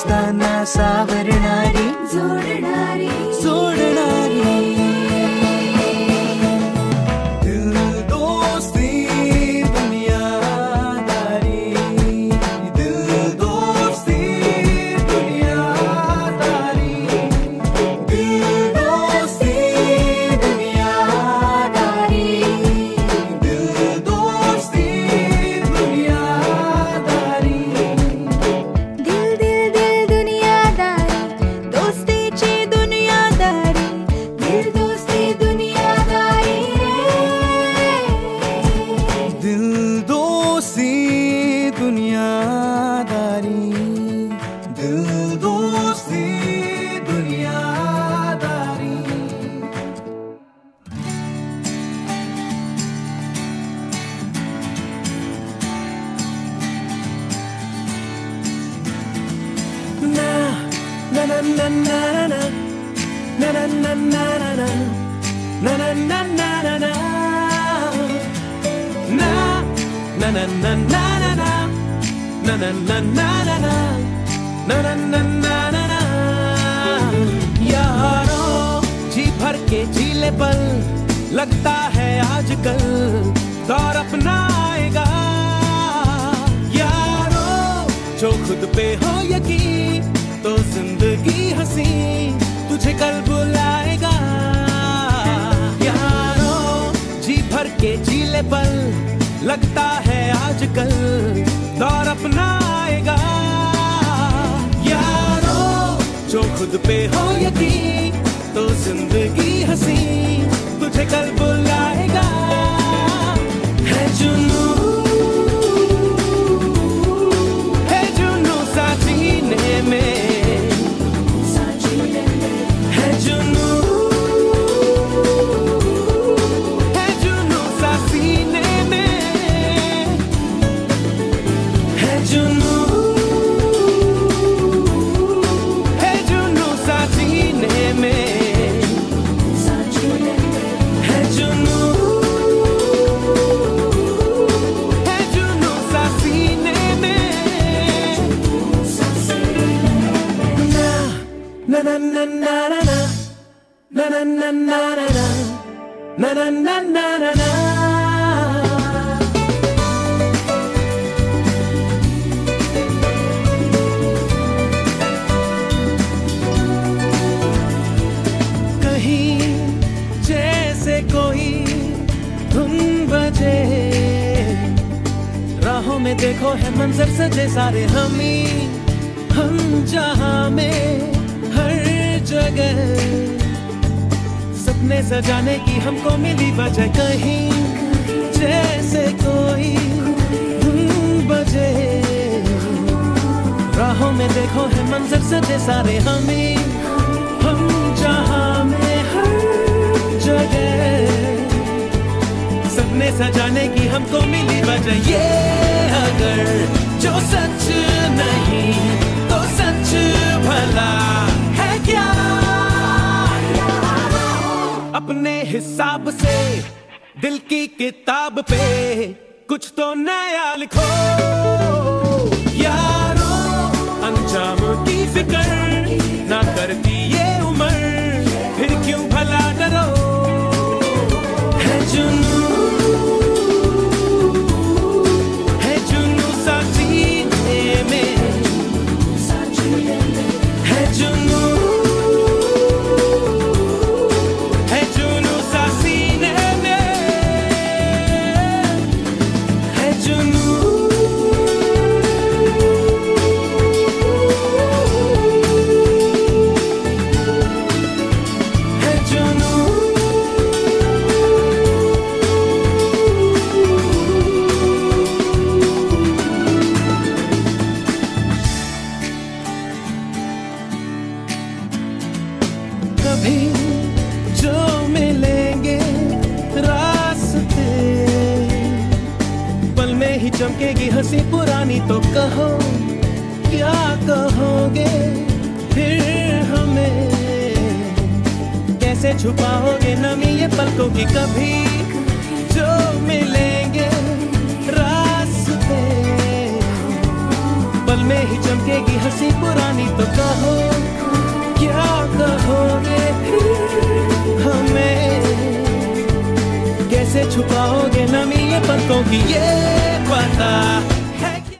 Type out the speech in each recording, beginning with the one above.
दोस्ताना सावरणारी जोडणारी सोडणारी दिल दोस्ती दुनियादारी दिल दोस्ती दुनियादारी दिल दोस्ती दुनियादारी दिल दोस्ती दुनियादारी यारों जी भर के झीले पल लगता है आजकल दौर अपना आएगा यारों जो खुद पे हो यकीन तो जिंदगी हंसी तुझे कल बुलाएगा यारों जी भर के झीले पल लगता है आजकल दौर अपना आएगा यारों जो खुद पे हो यकीन तो जिंदगी हंसी तुझे कल बुलाएगा है जुनू सा जीने में है जुनू सा सीने में है जुनू सा जीने में है जुनू सा सीने में na na na na na na na na na na na na na na na na na कहीं जैसे कोई धुन बजे राहों में देखो है मंजर सजे सारे हम जहां में हर जगह सपने सजाने की हमको मिली वजह कहीं जैसे कोई धुन बजे राहों में देखो है मंजर सजे सारे हम जहां में हर जगह सपने सजाने की हमको मिली वजह ये अगर जो सच नहीं तो सच भला है क्या अपने हिसाब से दिल की किताब पे कुछ तो नया लिखो यारों अंजाम की फिक्र ना करती ये उम्र फिर क्यों भला डरो है जुनू सा जीने में है जुनू सा सीने में है जुनू कभी जो मिलेंगे रास्ते पल में ही चमकेगी हंसी पुरानी तो कहो क्या कहोगे फिर हमें कैसे छुपाओगे नमी ये पलकों की कभी जो मिलेंगे रास्ते पल में ही चमकेगी हंसी पुरानी। तो कहो क्या कहोगे हमें, कैसे छुपाओगे नमी ये पलकों की, ये पता है कि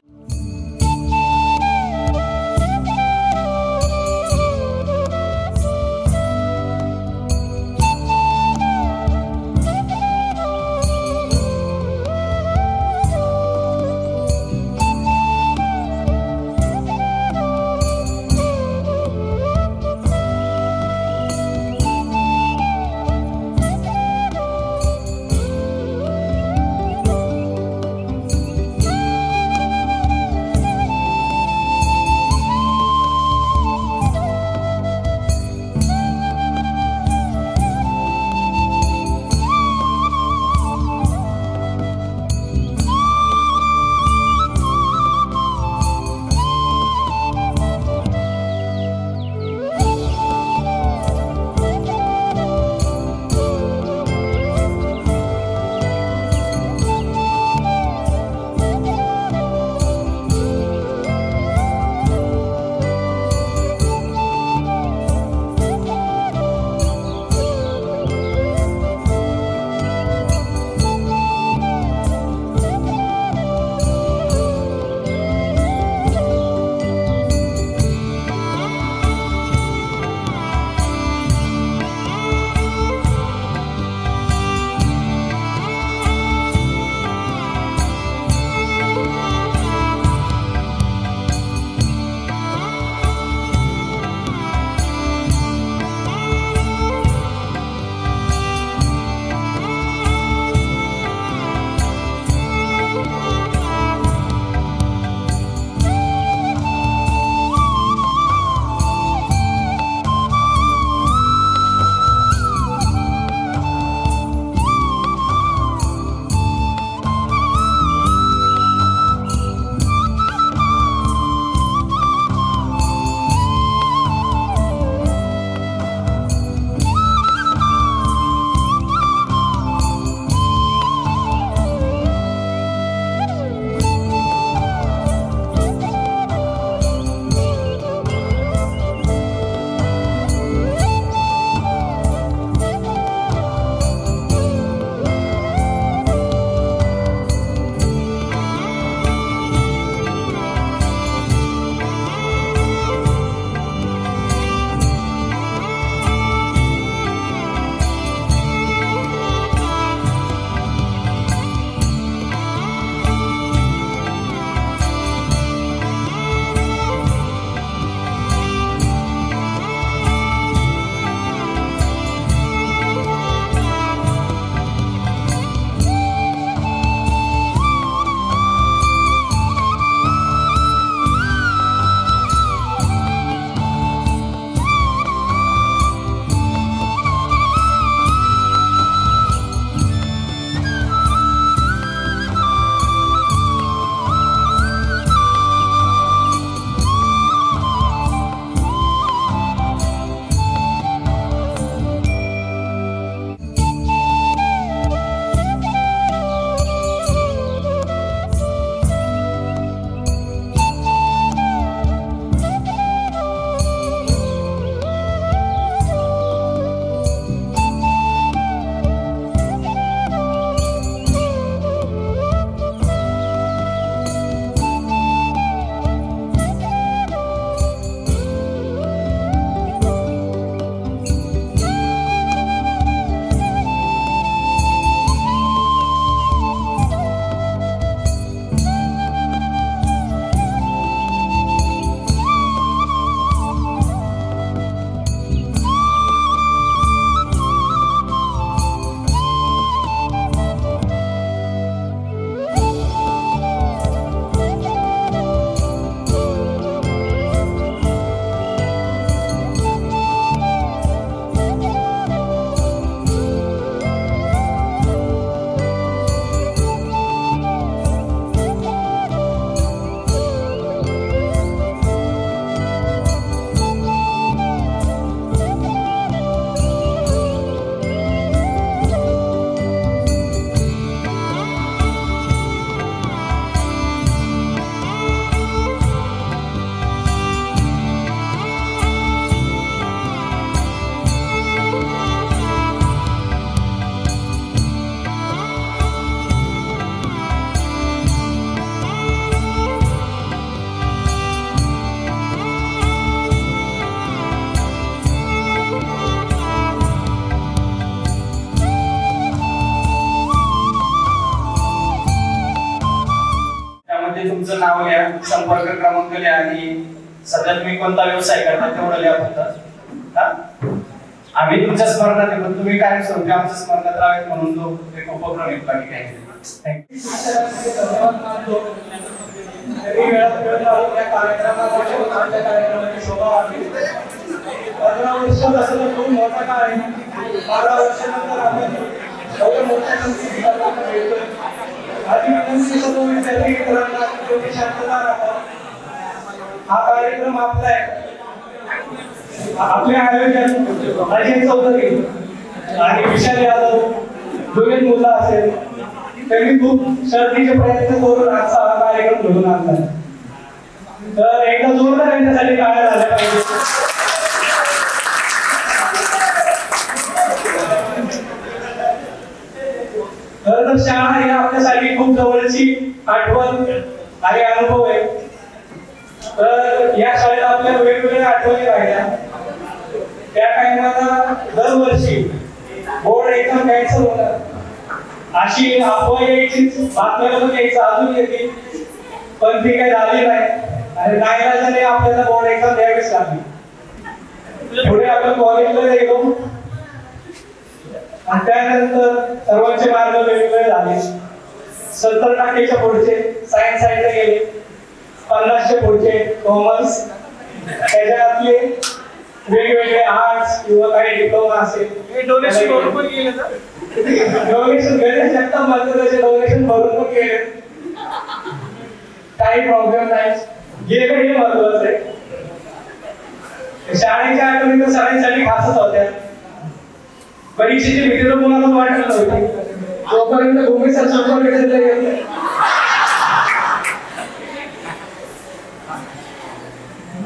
संपर्क क्रमांक लिहा आणि सध्या तुम्ही कोणता व्यवसाय करता तेवढं लिहा फक्त. आम्ही तुमच्या स्मरणात येतो, तुम्ही काय स्वरूपी आमच्या स्मरणात राहावेत म्हणून तो एक उपक्रम आहे. बाकी काही नाही. हा कार्यक्रम आपला आहे. आपले आयोजन अजय चौधरी आणि विशाल यादव दोन मुलं असेल त्यांनी खूप शर्तीचे प्रयत्न करून आजचा हा कार्यक्रम घडून आणला. तर एकदा जोरदार यांच्यासाठी टाळ्या झाल्या पाहिजे. तर शाळा ही आपल्यासाठी खूप जवळची आठवण आणि अनुभव आहे. तर या शाळेत आपल्या वेगवेगळ्या आठवणी राहिल्या. त्या टाइमाला दरवर्षी बोर्ड एक्झाम कॅन्सल होणार अशी अफवा यायची, बातम्या पण यायचं, अजून येते, पण ती काही झाली नाही आणि नाईलाजाने आपल्याला बोर्ड एक्झाम द्यावीच लागली. पुढे आपण कॉलेजला गेलो आणि त्यानंतर सर्वांचे मार्ग वेगवेगळे झाले. 70% पुढचे सायन्स साईडला गेले, 50चे पुढचे कॉमर्स, त्याच्यातले वेगवेगळे आर्ट्स किंवा काही डिप्लोमा असेल. डोनेशन भरून पण गेले ना, डोनेशन गणेश जगताप म्हणतो तसे डोनेशन भरून पण गेले, काही प्रॉब्लेम नाही. गेले हे महत्वाचं आहे. शाळेच्या आठवणी तर सगळ्यांसाठी खासच होत्या. परीक्षेची भीती तर कोणालाच वाटत नव्हती जोपर्यंत भूमी संस्कृती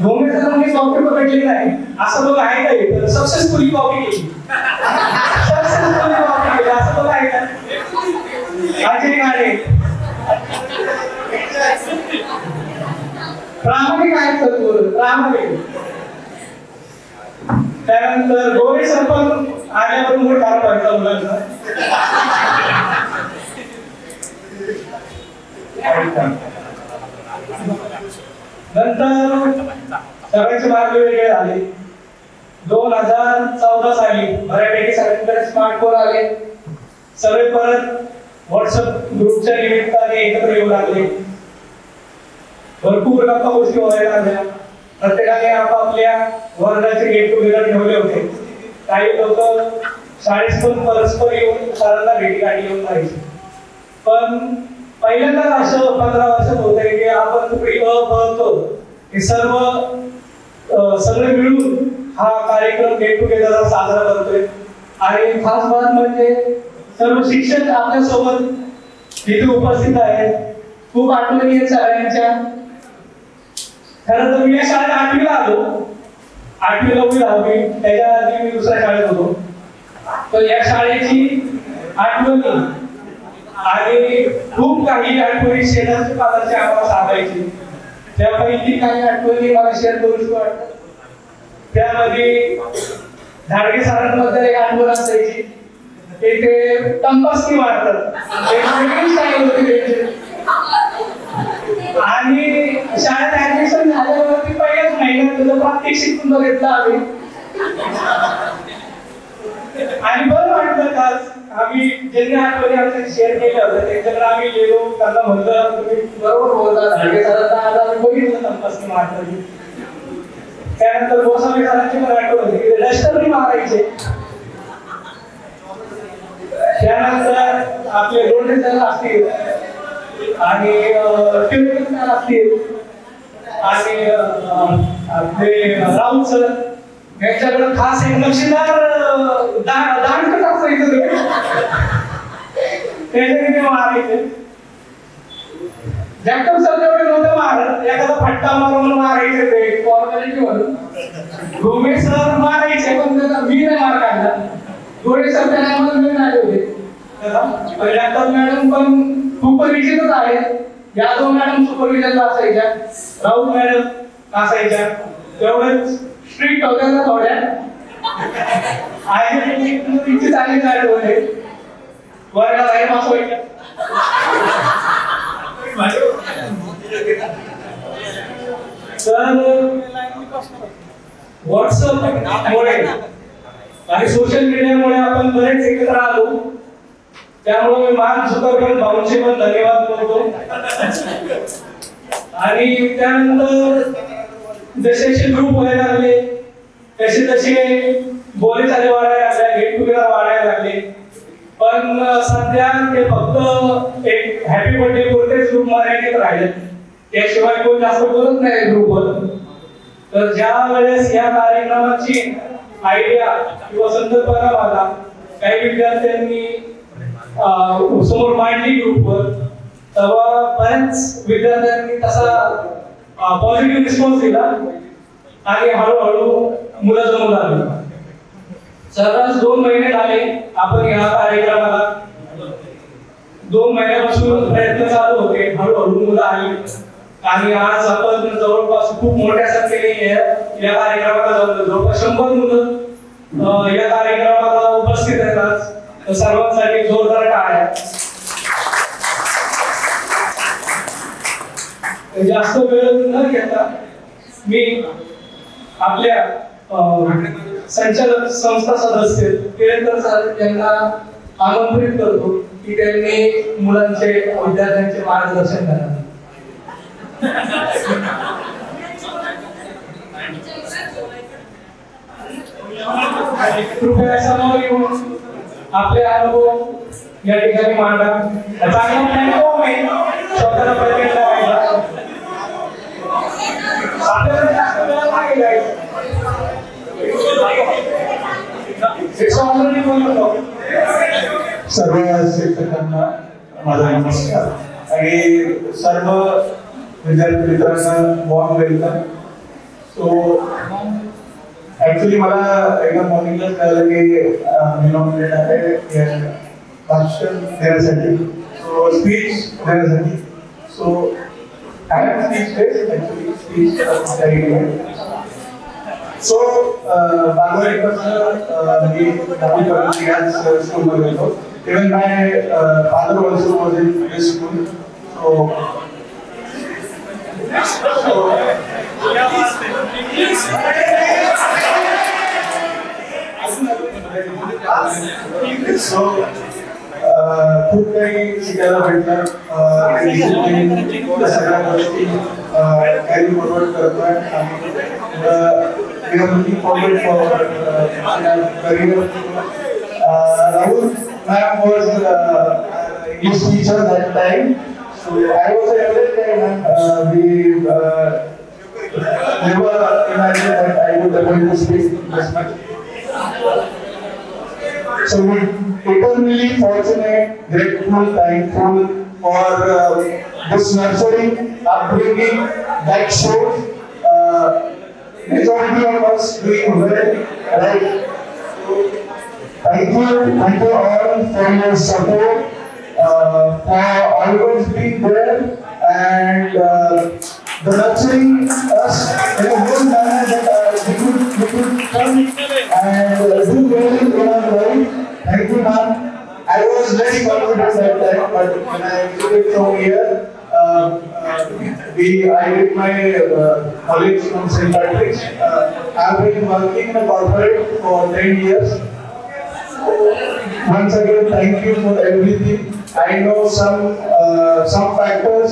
भूमी सरांनी कॉपी पकडली नाही असं लोक आहे का? सक्सेसफुली कॉपी केली, सक्सेसफुली कॉपी केली असं लोक आहे का? अजय गाडे प्रामाणिक आहेत सर, प्रामाणिक. त्यानंतर गोरे सर पण आल्यावर मूळ काम व्हायचा मुलांचा. नंतर सगळ्यांचे मार्ग वेगळे झाले. 2014 साली बऱ्यापैकी सगळ्यांकडे स्मार्टफोन आले. सगळे परत व्हॉट्सअप ग्रुपच्या निमित्ताने एकत्र येऊ लागले. भरपूर गप्पा गोष्टी व्हायला लागल्या. प्रत्येकाने आपापल्या वर्गाचे गेट टुगेदर ठेवले होते. काही लोक शाळेत पण परस्पर येऊन सरांना भेटी गाठी येऊन जायचे. पण पहिल्यांदाच असं 15 वर्षात होतंय की आपण बघतो हे सगळे मिळून हा कार्यक्रम गेट टुगेदर साजरा करतोय. आणि खास बात म्हणजे सर्व शिक्षक आपल्या सोबत इथे उपस्थित आहेत. खूप आठवणी आहेत सगळ्यांच्या. खरं तर मी या शाळेत 8वीला आलो, 8वी 9वी 10वी, त्याच्या आधी मी दुसऱ्या शाळेत होतो. तर या शाळेची आठवणी आणि खूप काही आठवणी शेजारच्या पालाच्या आम्हाला सांगायची. त्यापैकी काही आठवणी मला शेअर करूशी वाटतात. त्यामध्ये धाडगे सरांबद्दल एक आठवण असायची की ते तंबाखू मारतात, एक वेगळी स्टाईल होती त्यांची. आणि शाळेत ऍडमिशन झाल्यावरती पहिल्याच महिन्यात तुझं प्रात्यक्षिक पण बघितलं आम्ही. आणि बरं वाटलं का आम्ही ज्यांनी आठवणी आमच्या शेअर केल्या होत्या त्यांच्याकडे आम्ही गेलो, त्यांना म्हणलं तुम्ही बरोबर बोलता, धाडगे सरांना आज आम्ही बघितलं तंबाखू मारताना. त्यानंतर गोसावी सरांची पण आठवण होती की डस्टरनी मारायचे. त्यानंतर आपले दोन्ही सर असतील आणि ट्युटर असतील आणि आपले राऊत सर यांच्याकडे खास एक नक्षीदार दांडकट असायचं त्याच्याकडे मारायचे. जगताप सर तेवढे नव्हते मारत, एखादा फटका मारून मारायचे ते फॉर्मॅलिटी म्हणून. घुमे सर मारायचे पण मी नाही मार काढला. घोडे सर त्या टायमाला मी आले होते. जगताप मॅडम पण खूप परिचितच आहेत. यादव मॅडम सुपरविजनला असायच्या, राऊत मॅडम असायच्या. तेवढंच स्ट्रिक्ट होत्या ना थोड्या. तिची चांगली गाडी होते. वर्गात आहे मासवायच्या. तर व्हॉट्सअपमुळे आणि सोशल मीडियामुळे आपण बरेच एकत्र आलो, त्यामुळे मी मार्क झुकरबर्ग भाऊंचे पण धन्यवाद बोलतो. आणि त्यानंतर जसे जसे ग्रुप व्हायला लागले तसे तसे बोलीचाली वाढायला लागल्या, गेट टुगेदर वाढायला लागले. पण सध्या ते फक्त एक हॅपी बर्थडे पुरतेच ग्रुप मर्यादित राहिले, त्याशिवाय कोण जास्त बोलत नाही ग्रुपवर. तर ज्या वेळेस या कार्यक्रमाची आयडिया किंवा संकल्पना मला काही विद्यार्थ्यांनी समोर मांडली ग्रुपवर, तेव्हा बऱ्याच विद्यार्थ्यांनी तसा पॉझिटिव्ह रिस्पॉन्स दिला आणि हळूहळू मुलं जमू लागली. सर्रास 2 महिने झाले आपण या कार्यक्रमाला, 2 महिन्यापासून प्रयत्न चालू होते, हळूहळू मुलं आली आणि आज आपण जवळपास खूप मोठ्या संख्येने या कार्यक्रमाला जवळपास 100 मुलं या कार्यक्रमाला उपस्थित आहेत. आज सर्वांसाठी जोरदार टाळ्या. जास्त वेळ न घेता मी आपल्या संचालक संस्था सदस्य किरणकर सर यांना आमंत्रित करतो की त्यांनी मुलांचे विद्यार्थ्यांचे मार्गदर्शन करावे. कृपया समोर येऊन आपले अनुभव या ठिकाणी मांडा. चांगला प्लॅटफॉर्म आहे स्वतःला प्रेझेंट करायला. आपल्याला जास्त वेळ लागेल. सर्व शिक्षकांना माझा नमस्कार आणि सर्व विद्यार्थी मित्रांना वॉर्म वेलकम. सो ऍक्च्युली मला एका मॉर्निंगला कळलं की नॉमिनेट आहे भाषण देण्यासाठी, सो स्पीच देण्यासाठी. So I am speechless actually, speech so बागवाडीपासून मी 10वी याच स्कूलमध्ये होतो. Even my father also was in this school. So खूप काही शिकायला भेटलं. सगळ्या गोष्टी कॅरी फॉरवर्ड करतोय आणि we are looking forward for career. Rahul ma'am was English teacher that time, so I was a young guy. We never imagined that I would ever to speak this much. So we eternally fortunate, grateful, thankful for this nurturing upbringing that shows majority of us doing well, right? So, thank you all for your support, for always being there and the nurturing us in a good manner that we could come and do well in our life. Thank you, ma'am. I was very confident at that time, but when I exited from here, I did my college from St. Patrick's. I've been working in a corporate for 10 years. Once again, thank you for everything. I know some factors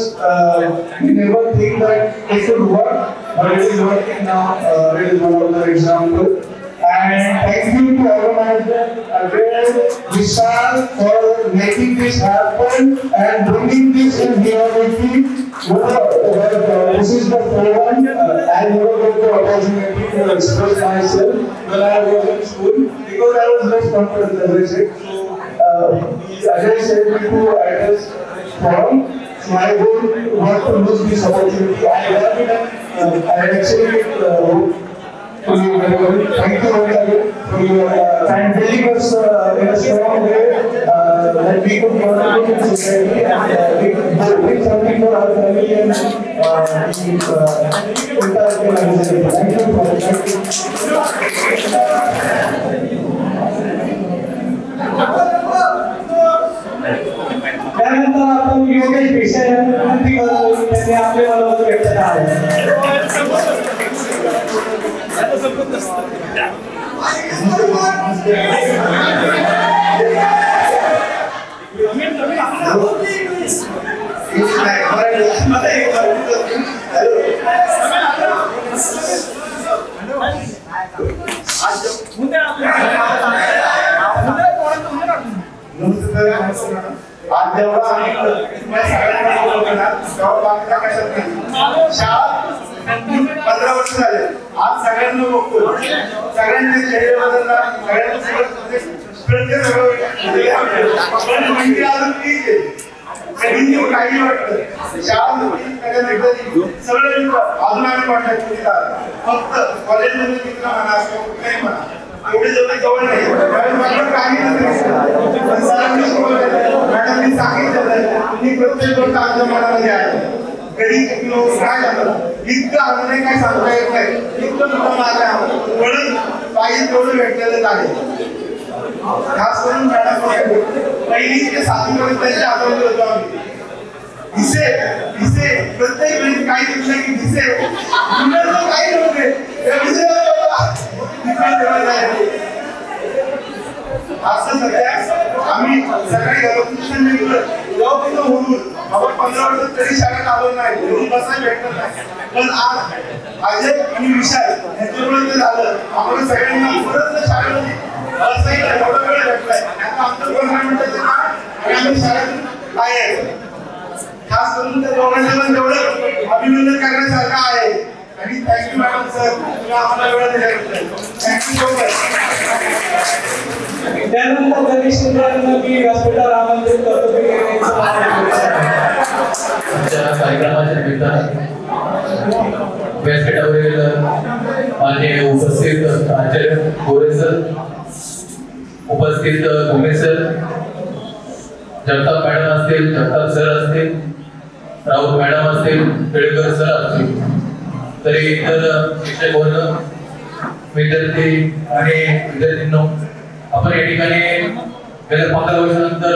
we never think that it could work, but it is working now. It is one of the examples. And thank you to organizer again, Vishal, for making this happen and bringing this in reality. This is the one I never got the opportunity to express myself when I was in school because I was less confident, as I said. So, as I said, we to address forum. So I don't want to lose this opportunity. I love it. I actually thank you very much for your and telling us in a strong way that we could contribute to society and we could bring something for our family and the entire community. Thank you for त्यानंतर आपण योगेश पेशा यांना विनंती करतो त्यांनी आपले मनोगत व्यक्त करावे. आज जेवढा आम्ही शाळा 15 वर्ष झाले. आज सगळ्यांना बघतो, सगळ्यांचे चेहरे बदलणार, सगळ्यांना काही वाटतं शाळा सगळं अजून आम्ही कॉन्टॅक्ट केला. फक्त कॉलेजमध्ये मित्र म्हणा किंवा कुठलाही म्हणा एवढे जवळ नाही. काही मॅडमनी सांगितलं तुम्ही प्रत्येक गोष्ट आमच्या मनामध्ये आहे. कधी काय झालं इतकं अजूनही काय सांगता येत नाही. इतकं सुद्धा माझ्या म्हणून पाहिजे तेवढं भेटलेलं आहे. खास करून मॅडम पहिली ते 7वी पर्यंत त्यांच्या आठवणी होतो आम्ही. दिसे प्रत्येक वेळी काही दिवशी की दिसे काही नव्हते असं सध्या आम्ही सकाळी घरातून निघलो होऊन आपण 15 वर्ष तरी शाळेत आलो नाही, घरी बसायला भेटत नाही. पण आज अजय आणि विशाल यांच्यामुळे ते झालं. आम्हाला सगळ्यांना परत शाळेमध्ये बसायला एवढा वेळ भेटलाय. आता आमचं 15 मिनिटाचं काम आणि आम्ही शाळेतून आहे. खास करून त्या दोघांचं पण तेवढं अभिनंदन करण्यासारखं आहे. आणि थँक्यू मॅडम सर, तुम्ही आम्हाला वेळ दिल्याबद्दल थँक्यू सो मच. त्यानंतर गणेश मी व्यासपीठावर आमंत्रित करतो कार्यक्रमाच्या निमित्तानं व्यासपीठावरील माझे उपस्थित आचार्य गोरे सर, उपस्थित घुमे सर, जगताप मॅडम असतील, जगताप सर असतील, राऊत मॅडम असतील, केळकर सर असतील, तरी इतर शिक्षक वर्ग, विद्यार्थी आणि विद्यार्थ्यांनो, आपण या ठिकाणी गेल्या 15 वर्षानंतर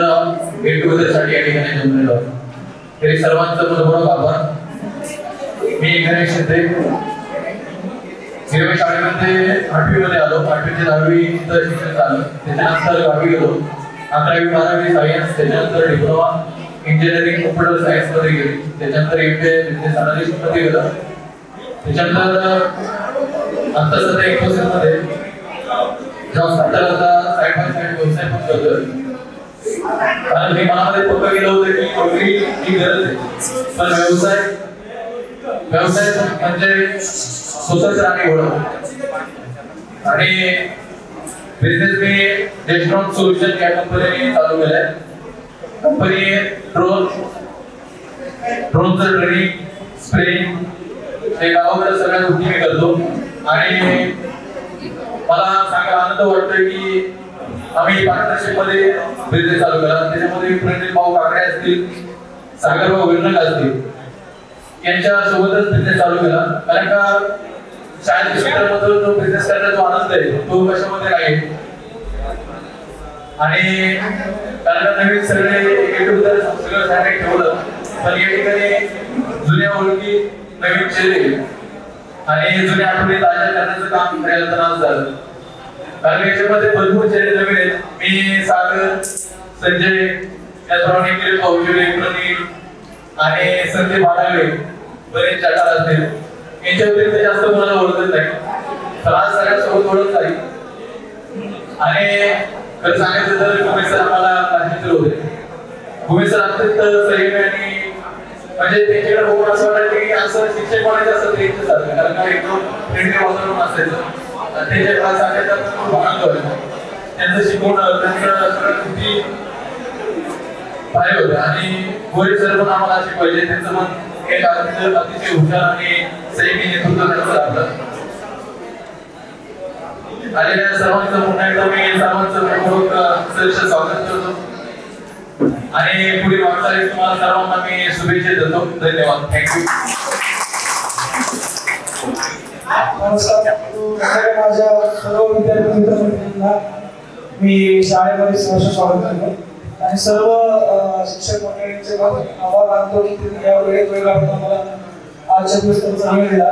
गेट टुगेदरसाठी या ठिकाणी जमलेलो आहोत. तरी सर्वांचं मनपूर्वक आभार. मी गणेश शिंदे हिरवे शाळेमध्ये 8वी मध्ये आलो. 8वी ते 10वी इथं शिक्षण झालं. त्याच्यानंतर 11वी गेलो, 11वी 12वी सायन्स, त्याच्यानंतर डिप्लोमा इंजिनिअरिंग कॉम्प्युटर सायन्स मध्ये गेली. त्याच्यानंतर MBA बिझनेस अनालिस्ट मध्ये गेलं. त्याच्यानंतर आता सध्या इन्फोसिस मध्ये जॉब करता साईड बाय साईड व्यवसाय पण करतोय. कारण मी मनामध्ये पक्क केलं होतं की नोकरी ही गरज आहे, पण व्यवसाय म्हणजे स्वतःच राहणे ओळख. आणि बिझनेस मी रेस्टॉरंट सोल्युशन या कंपनीने चालू केलाय. कंपनी ड्रोनचं ट्रेनिंग, स्प्रेइंग हे गावाकडे सगळ्या गोष्टी मी करतो. आणि मला सांगायला आनंद वाटतोय की आम्ही पार्टनरशिप मध्ये बिझनेस चालू केला. त्याच्यामध्ये प्रणित भाऊ काकडे असतील, सागर भाऊ विरनक असतील, यांच्या सोबतच बिझनेस चालू केला. कारण का शाळेत क्षेत्रामधून जो बिझनेस करण्याचा आनंद आहे तो कशामध्ये नाही. आणि कारण नवीन सगळे सगळं शाळेत ठेवलं, पण या ठिकाणी जुन्या ओळखी, नवीन चेहरे आणि जुन्या आठवणी ताज्या करण्याचं काम करायला झालं. कारण याच्यामध्ये भरपूर चेहरे नवीन आहेत. मी सागर, संजय, त्याचप्रमाणे निखिल कौशल्य, प्रणीत आणि संजय बाळावे, बरेच चाटार असतील. यांच्या व्यतिरिक्त जास्त कोणाला ओळखत नाही, तर आज सगळ्यांसोबत ओळख झाली. आणि खरं सांगायचं तर घुमे सर आम्हाला क्लासमित्र होते. घुमे सर अत्यंत संयमी आणि म्हणजे त्यांच्याकडे बघून असं वाटायचं की असं शिक्षक बनायचं असं ते सारखं. कारण का एकदम फ्रेंडली वातावरण असायचं. त्यांच्या क्लास असायचा खूप आनंद व्हायचा. त्यांचं शिकवणं, त्यांचं सगळं कृती भारी होतं. आणि गोरे सर पण आम्हाला शिकवायचे. त्यांचं पण एक अतिशय हुशार आणि संयमी नेतृत्व त्यांचं राहतं. आलेल्या सर्वांचं पुन्हा एकदा मी सर्वांचं सहर्ष स्वागत करतो. आणि पुढील वाटचालीस तुम्हाला सर्वांना मी शुभेच्छा देतो. धन्यवाद. थँक्यू. नमस्कार. माझ्या सर्व विद्यार्थी मित्रांना मी शाळेमध्ये सहर्ष स्वागत करतो. आणि सर्व शिक्षक मंडळींचे आभार मानतो की त्यांनी या वेळेत वेळ काढून आम्हाला आजच्या दिवस त्यांचा वेळ दिला.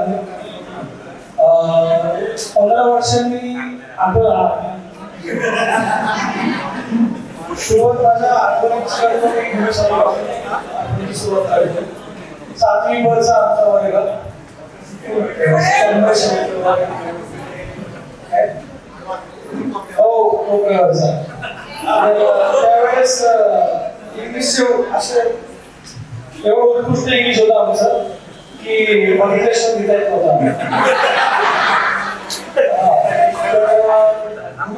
15 वर्षांनी आपला सुरुवात माझ्या आठवणीची सुरुवात करतो. 7वी वर्षा आमचा वर्ग त्यावेळेस इंग्लिश असं एवढं उत्कृष्ट इंग्लिश होतं आमचं की बघितल्याशिवाय लिहिता येत नव्हतं.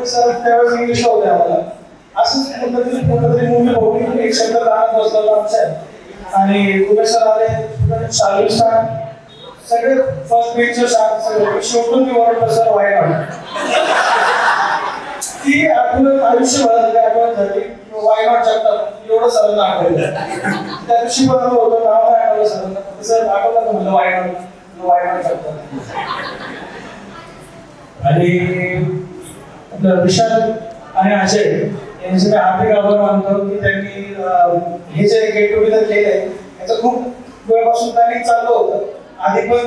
सर त्यावेळेस इंग्लिश होते आम्हाला. असंच कुठेतरी मूवी बघून एक शब्द गाणं बसलेलं आमचं आणि कुठे सर आले शालू स्टार सगळे फर्स्ट बेंचर सगळे शेवटून मी ओरडलो सर वायनॉट. ती आठवण आयुष्यभरात आठवण झाली. वायनॉट जगतात एवढं सरांना आठवलं. त्या दिवशी पण होतं नाव नाही आठवलं सरांना. सर आठवलं का म्हणलं वायनॉट जगतात. आणि विशाल आणि अजय यांचे मी हार्दिक आभार मानतो की त्यांनी हे जे गेट टुगेदर केलंय याचं खूप वेळपासून प्लॅनिंग चालू होतं. आधी पण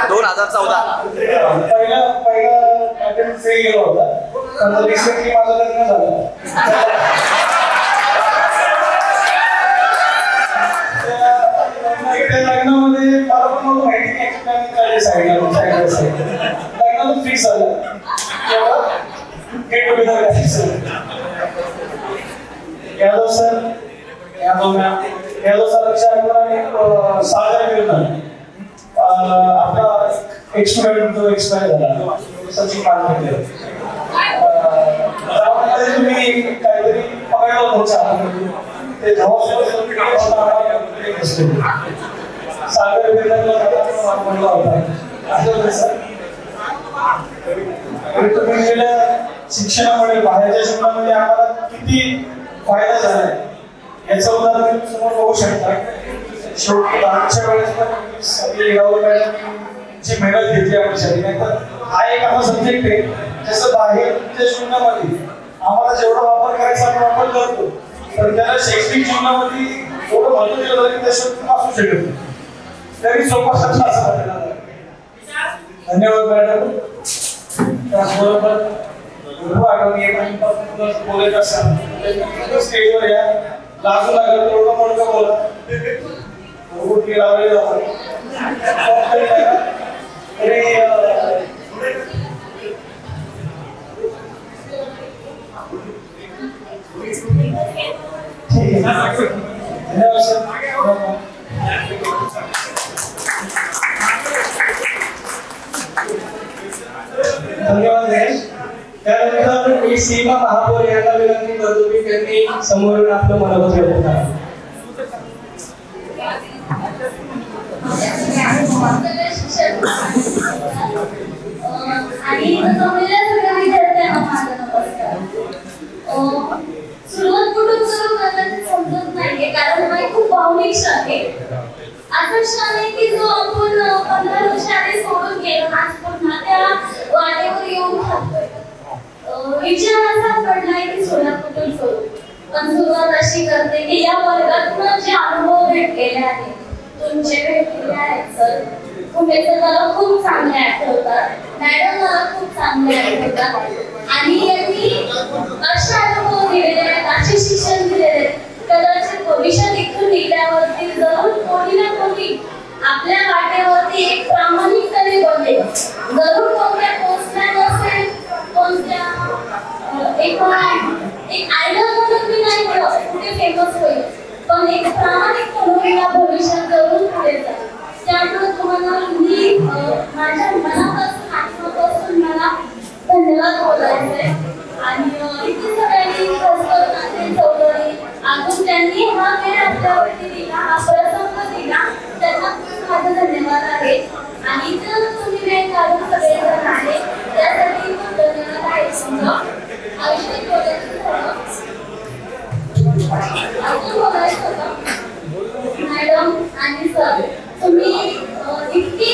2014 पहिला अटेम्प्ट फेल गेला होता. पण रिसेंटली माझं लग्न झालं. त्या लग्नामध्ये मला पण नव्हतं माहिती की एक्सप्लेनिंग करायची साईडला लग्नातून फिक्स झालं गेट टुगेदर करायचं. यादव सर लक्ष आणि सागर गिरणार आपला एक स्टुडंट जो एक्सपायर झाला सचिन पालवे. तुम्ही काहीतरी पकडलं होतं ते सागर गिरणारला म्हणला होता. तुम्ही गेल्या शिक्षणामुळे बाहेरच्या जीवनामध्ये आम्हाला किती फायदा झालाय याचं उदाहरण तुम्ही समोर बघू शकता. शेवटी आजच्या वेळेस जी मेहनत घेतली आमच्यासाठी नाही तर हा एक असा सब्जेक्ट आहे जसं बाहेरच्या जीवनामध्ये आम्हाला जेवढा वापर करायचा आपण वापर करतो तर त्याला शैक्षणिक जीवनामध्ये एवढं महत्व दिलं जातं की त्याशिवाय असू शकत नाही. तरी सोपा असं वाटलं. धन्यवाद मॅडम. त्याचबरोबर बोलत असाल स्टेजवर या लाजू लागलं तेवढं मोठं बोला. लावले जातात तरी ठीक आहे. धन्यवाद सर. धन्यवाद महेश. त्यानंतर मी सीमा महापौर यांना विनंती करतो की त्यांनी समोरून आपलं मनोगत व्यक्त करावं. आणि जमलेल्या सगळ्या विद्यार्थ्यांना माझा नमस्कार. सुरुवात कुठून सुरू करायची समजत नाहीये कारण हा खूप भावनिक क्षण आहे. असा क्षण आहे की जो आपण 15 वर्षांनी सोडून गेलो आज पुन्हा त्या वाटेवर येऊन थांबतोय. विचार असा पडलाय की सुरुवात कुठून करू. पण सुरुवात अशी करते की या वर्गातून जे अनुभव भेटलेले आहेत तुमचे भेटलेले आहेत सर. तुम्ही तर मला खूप चांगले आठवतात. मॅडम मला खूप चांगले आठवतात आणि यांनी असे अनुभव दिलेले आहेत असे शिक्षण दिलेले आहेत. कदाचित भविष्यात इथून निघल्यावरती जरूर कोणी ना कोणी आपल्या वाटेवरती एक प्रामाणिकपणे बोलले. जरूर कोणत्या पोस्टमॅन असेल कोणत्या एक आयडल म्हणून मी नाही कुठे फेमस होईल पण एक प्रामाणिक म्हणून या भविष्यात जरूर पुढे जाईल. त्यामुळे तुम्हाला मी माझ्या मनापासून आत्मापासून मला धन्यवाद बोलायचे. आणि इथे सगळ्यांनी चौधरी अजून त्यांनी हा वेळ आपल्यावरती दिला हा प्रसंग दिला त्यांना माझा धन्यवाद आहे. आणि इथं तुम्ही वेळ काढून सगळेजण आले त्यासाठी खूप धन्यवाद आहे. समजा आयुष्यात बोलायचं होतं मॅडम आणि सर तुम्ही इतकी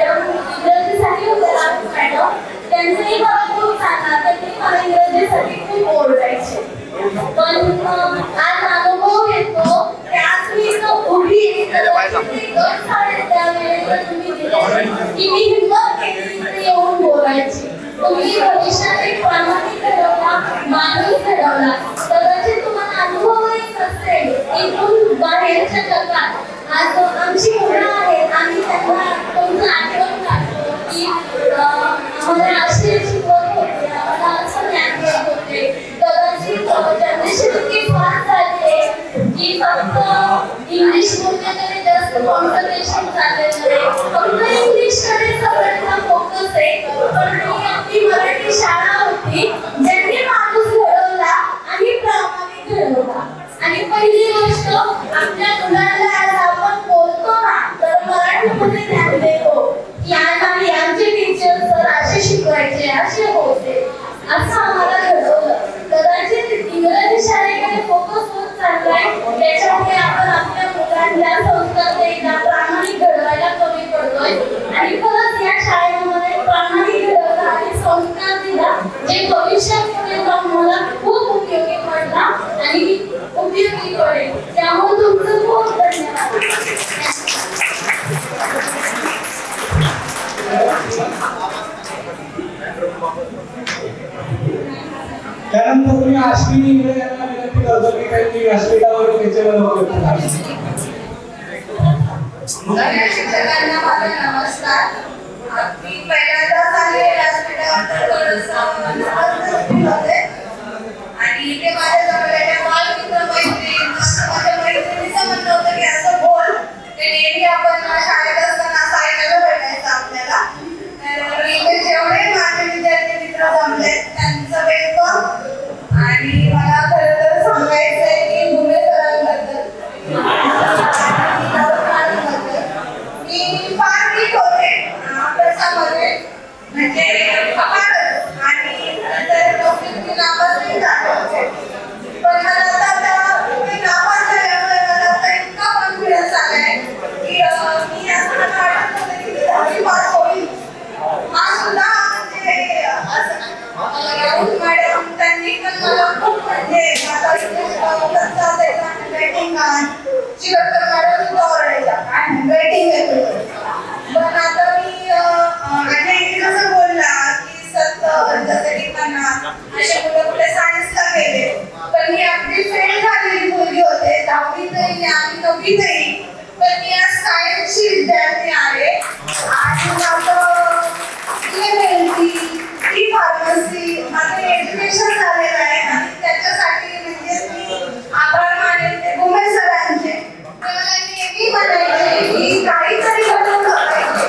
मॅडम इंग्रजीसाठी होते मॅडम, त्यांचंही मला खूप चांगला, त्यांनी मला इंग्रजीसाठी खूप ओरडायचे. पण आज अनुभव येतो की आज मी इथं उभी की मी हिंमत केली इथे येऊन बोलायची. तुम्ही भविष्यात एक प्रामाणिक घडवला, माणूस घडवला. कदाचित तुम्हाला अनुभवही नसेल इथून बाहेरच्या जगात. आज आमची मुलं आहेत, आम्ही त्यांना तुमचं आठवण काढतो की आम्हाला राष्ट्रीय शिकवत होते, आम्हाला असं ज्ञान देत होते. कदाचित जनरेशन इतकी फास्ट झाली आहे की फक्त इंग्लिश बोलण्याकडे जास्त कॉन्सन्ट्रेशन चाललेलं आहे, फक्त इंग्लिशकडे सगळ्यांना फोकस आहे. पण ही आपली मराठी शाळा होती ज्यांनी माणूस घडवला आणि प्रामाणिक घडवला. आणि पहिली गोष्ट, आपल्या मुलांना आज आपण बोलतो ना तर मराठीमध्ये ध्यान देतो की आज आम्ही आमचे टीचर सर असे शिकवायचे, असे होते, असं आम्हाला घडवलं. कदाचित इंग्रजी शाळेकडे फोकस होत चाललाय, त्याच्यामुळे आपण आपल्या मुलांना संस्कृतीला प्रामाणिक घडवायला कमी पडतोय. आणि खरंच या शाळेमध्ये प्रामाणिक घडवलं आणि संस्कृतीला जे भविष्यात पुढे जाऊन मला खूप उपयोगी पडला आणि उपयोगी पडेल. त्यामुळे तुमचं खूप धन्यवाद. त्यानंतर तुम्ही अश्विनी इंगळे यांना विनंती करतो की काही व्यासपीठावर त्याच्यावर शिक्षकांना माझा नमस्कार. मी पहिल्यांदाच आले व्यासपीठावर होते आणि इथे माझ्या जवळ बालमित्र मैत्रीण, माझ्या मैत्रिणीचं म्हणणं होतं की असं बोल, ते नेहमी आपण शाळेत असताना असं ऐकायला भेटायचं आपल्याला. तर इथे जेवढे माझे विद्यार्थी मित्र जमले त्यांचं वेलकम. आणि मला खरं तर सांगायचं आहे की घुमे सरांबद्दल मी फार वीक होते अभ्यासामध्ये, म्हणजे फारच. आणि नंतर नोकरी नापासही झाले होते. पण मला आता मी नापास झाल्यामुळे मला आता इतका कॉन्फिडन्स आलाय की मी असं वाटत होतं की मी 10वी पास होईल. हा सुद्धा म्हणजे राहुल मॅडम त्यांनी पण मला खूप म्हणजे माझा कच्चा असायचा हँडरायटिंग चिकटकर मॅडम सुद्धा ओरडायच्या काय हँडरायटिंग आहे. पण आता मी अजय जसं बोलला की जसं की म्हणा असे मुलं कुठे सायन्सला गेले, पण मी अगदी फेल झालेली मुलगी होते 10वीतही आणि 9वीतही. पण मी आज सायन्सची विद्यार्थी आहे आणि माझं फार्मसी माझं एज्युकेशन झालेलं आहे. आणि त्याच्यासाठी म्हणजे मी आभार मानेन ते घुमे सरांचे. ते मला नेहमी म्हणायचे की काहीतरी घडवलं पाहिजे.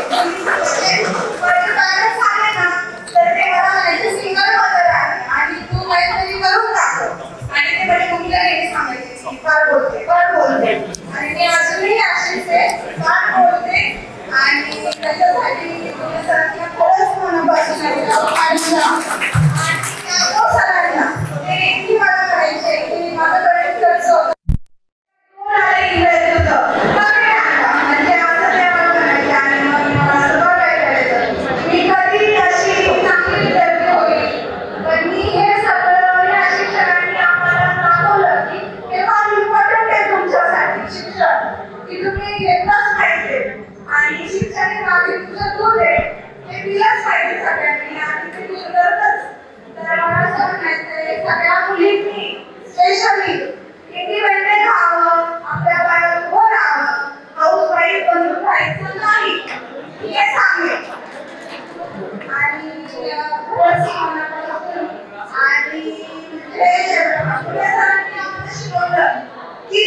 पॅरेंट्स आले ना तर ते मला म्हणायचे सिंगल मदर आहे आणि तू काहीतरी करून दाखव. आणि ते माझ्या मुलीला नेहमी सांगायचे की फार बोलते फार बोलते. आणि मी अजूनही अशीच आहे, फार बोलते. आणि त्याच्यासाठी घुमे सरांना खरंच मनापासून आणि सरांना ते नेहमी मला म्हणायचे की माझ्याकडे खर्च होता म्हणजे असं ते मला म्हणायचे. आणि मग मला सगळं काय करायचं, मी कधी अशी चांगली विद्यार्थी होईल. पण मी हे सगळं या शिक्षकांनी आम्हाला दाखवलं की हे फार इम्पॉर्टंट आहे तुमच्यासाठी शिक्षण, की तुम्ही घेतलंच पाहिजे. आणि शिक्षण हे मागील दूध आहे, ते दिलंच पाहिजे सगळ्यांनी आणि ते दूध करतच. तर मला असं म्हणायचंय सगळ्या मुलींनी स्पेशली इंडिपेंडेंट व्हावं, आपल्या पायावर उभं राहावं, हाऊस वाईफ बनून राहायचं नाही हे सांगेल. आणि आणि पुढे सरांनी आम्हाला शिकवलं की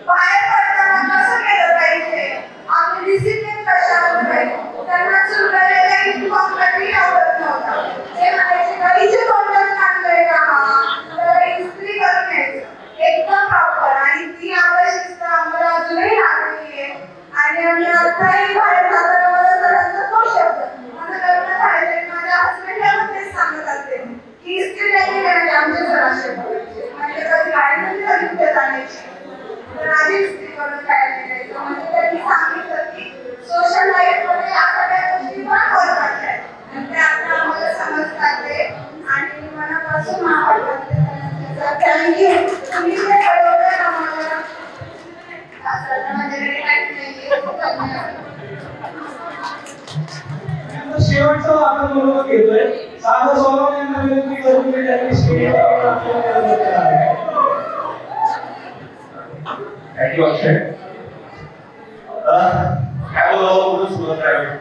बाहेर पडताना कसं केलं पाहिजे, आपली डिसिप्लिन कशावर पाहिजे. त्यांना सुरुवातीला युनिफॉर्म कधी आवडत नव्हता. ते म्हणायचे गाडीचे तोंडच लागलंय का, तर इस्त्री करून यायचं एकदम प्रॉपर. आणि शेवटचा आपण मनोगत घेतोय. सागर सोनवणे यांना विनंती करतो की त्यांनी स्टेजवर आपल्याला Thank you, Akshay. Hello, this is Surat Private.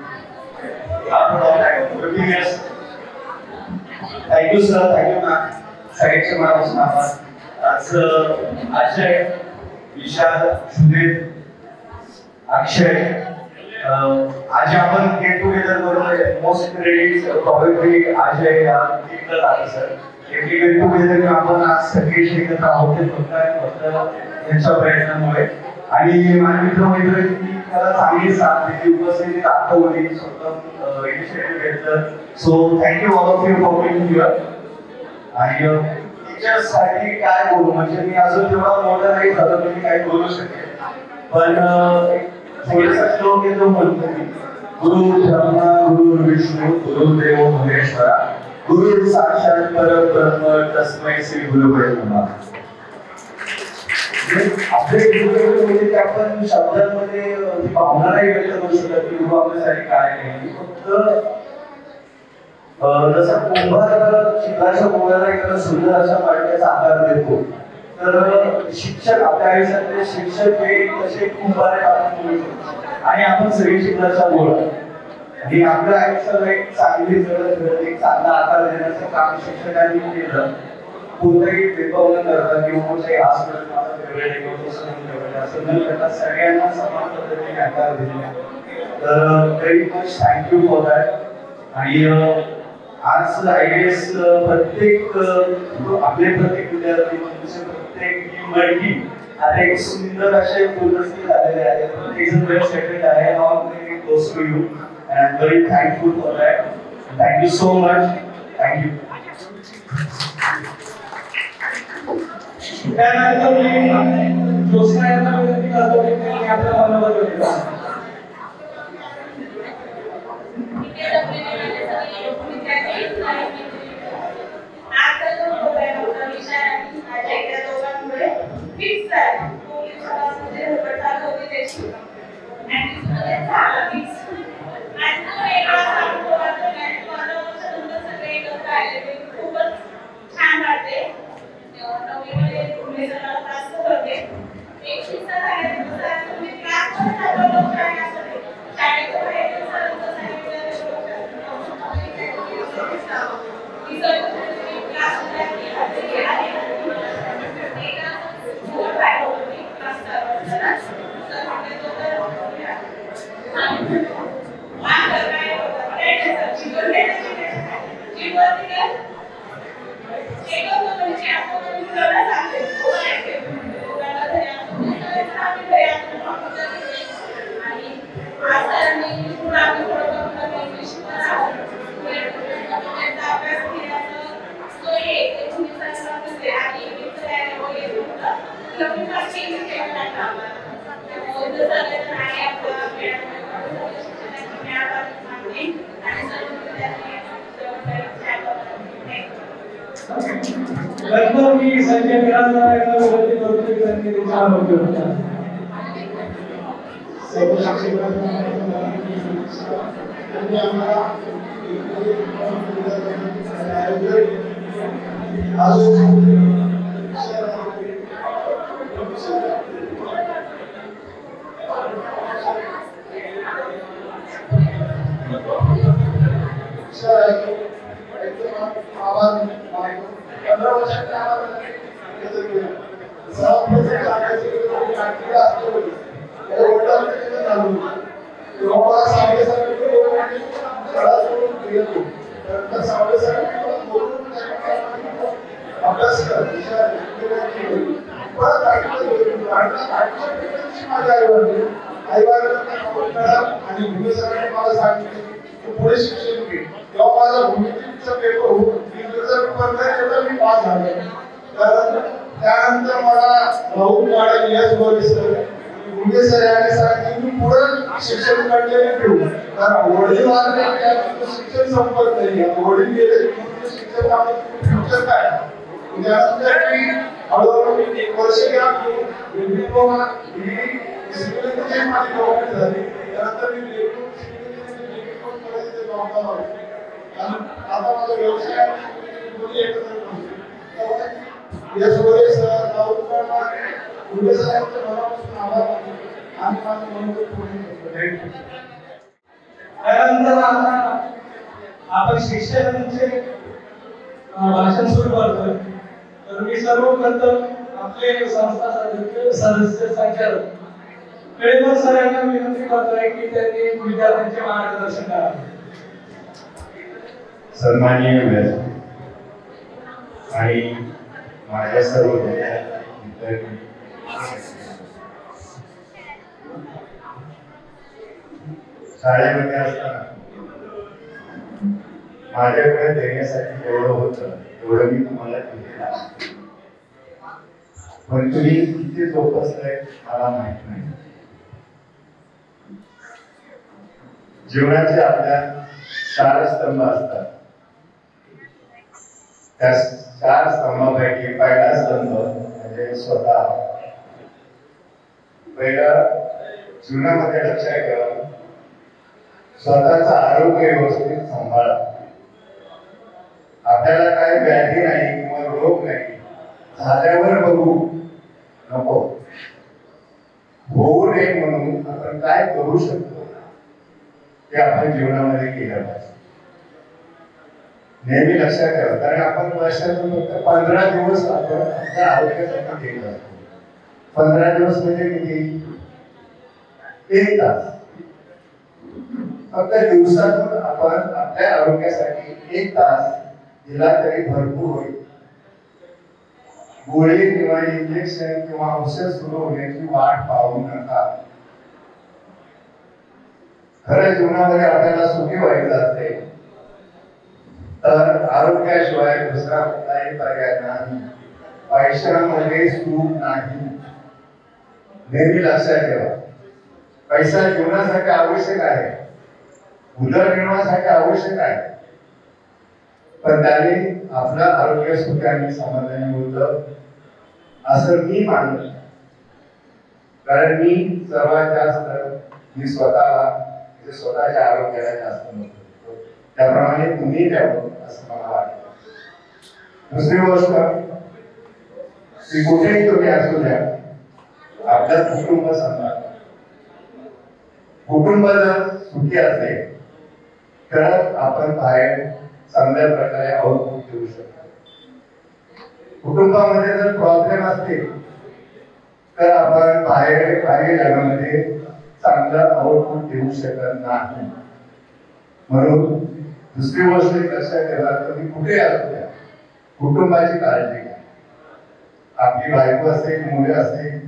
After all time, 15 years. Thank you, sir. Thank you, ma'am. सगळ्यांचे मनापासून आभार. आज अजय, विशाल, सुधीर, अक्षय, आज आपण गेट टुगेदर करून मोस्ट क्रेडिट प्रॉब्लेमली अजय या टीमला जाते सर. गेट टुगेदर आपण आज सगळे एकत्र आहोत ते फक्त यांच्या प्रयत्नामुळे आणि माझे मित्र मैत्रिणी त्याला चांगली साथ दिली, उपस्थिती दाखवली, स्वतः इनिशिएटिव्ह घेतलं. So thank you all of you for being here. आणि टीचर्ससाठी काय बोलू म्हणजे मी अजून तेवढा मोठा नाही झालं तुम्ही काही बोलू शकेल, पण थोडासा श्लोक येतो म्हणतो मी. गुरु ब्रह्मा गुरु विष्णू गुरुदेव महेश्वरा गुरु साक्षात परब्रह्म तस्मै श्री गुरुवे नमः. आपले गुरु म्हणजे आपण शब्दांमध्ये ती भावना नाही व्यक्त करू शकत की गुरु आपल्यासाठी काय आहे. फक्त जसं कुंभार चित्राच्या गोळ्याला एखादा सुंदर अशा पाडण्याचा आकार देतो, तर शिक्षक आपल्या आयुष्यातले शिक्षक हे तसे कुंभार आपण बोलू शकतो. आणि आपण सगळे चित्राच्या गोळा आणि आपल्या आयुष्याला एक चांगली जगत एक चांगला आकार देण्याचं काम शिक्षकांनी केलं. कोणताही भेदभाव न करता किंवा कोणताही हॉस्पिटल माझं फेवरेट किंवा दुसरं फेवरेट असं न करता सगळ्यांना समान पद्धतीने आकार दिले. तर very much thank you for that. आणि आज आय गेस प्रत्येक आपले प्रत्येक विद्यार्थी प्रत्येक टीम आता एक सुंदर असे पूर्णस्थित झालेले आहेत. प्रत्येक जण वेल सेटल्ड आहे. All very close to you and I am very thankful for that. Thank you so much. Thank you. त्यानंतर मी जोशना यांना विनंती करतो की त्यांनी आपल्याला मनोगत व्यक्त करावं. लगभग मी संजय मिरांना यांना विनंती करतो की त्यांनी त्यांचा अनुभव व्यक्त करावा. सर्व शिक्षकांना त्यांनी आम्हाला पुढे शिक्षण घे तेव्हा माझा भूमितीचा पेपर मी पास झालो. त्यानंतर मला राहुल मॅडम यश बोले सर गुंडे सर यांनी सांगितले की पुढे शिक्षण कंटिन्यू ठेवू, कारण वडील वारले शिक्षण संपत नाही. वडील गेले शिक्षण फ्युचर काय. त्यानंतर मी हळूहळू एक वर्ष गॅप घेऊन डिप्लोमा सिव्हिल इंजिनिअरिंग माझी गव्हर्नमेंट झाली. त्यानंतर मी जबाबदार आहोत. कारण आता माझा व्यवसाय दोन्ही एकत्र करतो. त्यामुळे यासोबत सर राहुल सर उद्या साहेबांचे मनापासून आभार मानतो आणि माझं मनोगत पूर्ण करतो. त्यानंतर आपण शिक्षकांचे भाषण सुरू करतोय. तर मी सर्वप्रथम आपले संस्था सदस्य संचालक केळकर सर यांना विनंती करतोय की त्यांनी विद्यार्थ्यांचे मार्गदर्शन करावे. सन्माननीय व्यासपीठ आणि माझ्या सर्व विद्यार्थी शाळेमध्ये असताना माझ्याकडे देण्यासाठी जेवढं होतं तेवढं मी तुम्हाला दिलेलं आहे. पण तुम्ही किती जोपासलंय मला माहित नाही. जीवनाचे आपल्या 4 स्तंभ असतात. त्या 4 स्तंभापैकी पहिला स्तंभ म्हणजे स्वतः. पहिलं जीवनामध्ये लक्षात ठेवा, स्वतःचं आरोग्य व्यवस्थित सांभाळा. आपल्याला काही व्याधी नाही किंवा रोग नाही, झाल्यावर बघू नको. होऊ नये म्हणून आपण काय करू शकतो ते आपण जीवनामध्ये केलं पाहिजे. नेहमी लक्षात ठेवा, कारण आपण वर्षातून फक्त 15 दिवस आपण आपल्या आरोग्यासाठी देत असतो. 15 दिवस म्हणजे किती? 1 तास. फक्त दिवसातून आपण आपल्या आरोग्यासाठी 1 तास दिला तरी भरपूर होईल. गोळी किंवा इंजेक्शन किंवा औषध सुरू होण्याची वाट पाहू नका. खरं जीवनामध्ये आपल्याला सुखी व्हायचं असेल तर आरोग्याशिवाय दुसरा कुठलाही पर्याय नाही. पैशामध्ये सुख नाही. नेहमी लक्षात ठेवा, पैसा जीवनासाठी आवश्यक आहे, उदरनिर्वाहासाठी आवश्यक आहे, पण त्याने आपलं आरोग्य सुखाने समाधानी होतं असं मी मानतो. कारण मी सर्वात जास्त मी स्वतःच्या आरोग्याला जास्त महत्त्व देतो. त्याप्रमाणे तुम्ही द्यावं असं मला वाटतं. दुसरी गोष्ट, ती कुठेही तुम्ही असू द्या, आपलं कुटुंब सांभाळा. कुटुंब जर सुखी असेल तर आपण बाहेर चांगल्या प्रकारे आउटपुट देऊ शकतो. कुटुंबामध्ये जर प्रॉब्लेम असतील तर आपण बाहेर जगामध्ये चांगलं आउटपुट देऊ शकत नाही. म्हणून दुसरी गोष्ट लक्षात ठेवा, तुम्ही कुठे असू द्या, कुटुंबाची काळजी घ्या. आपली बायको असेल, मुले असेल,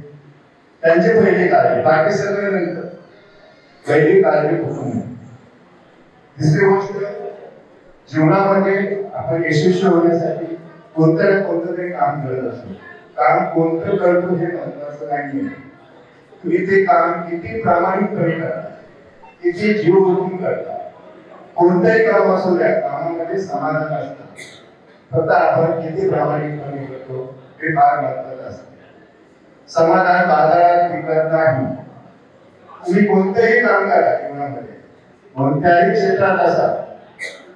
त्यांची पहिली काळजी, बाकी सगळं नंतर. पहिली काळजी कुटुंब. तिसरी गोष्ट, जीवनामध्ये आपण यशस्वी होण्यासाठी कोणतं ना कोणतं तरी काम करत असतो. काम कोणतं करतो हे महत्वाचं नाहीये. तुम्ही ते काम किती प्रामाणिकपणे करता, किती जीव ओतून करता. कोणतंही काम असू द्या, कामामध्ये समाधान असतं. फक्त आपण किती प्रामाणिकपणे करतो हे फार महत्वाचं असतं. समाधान बाजारात विकत नाही. तुम्ही कोणतंही काम करा जीवनामध्ये, कोणत्याही क्षेत्रात असा,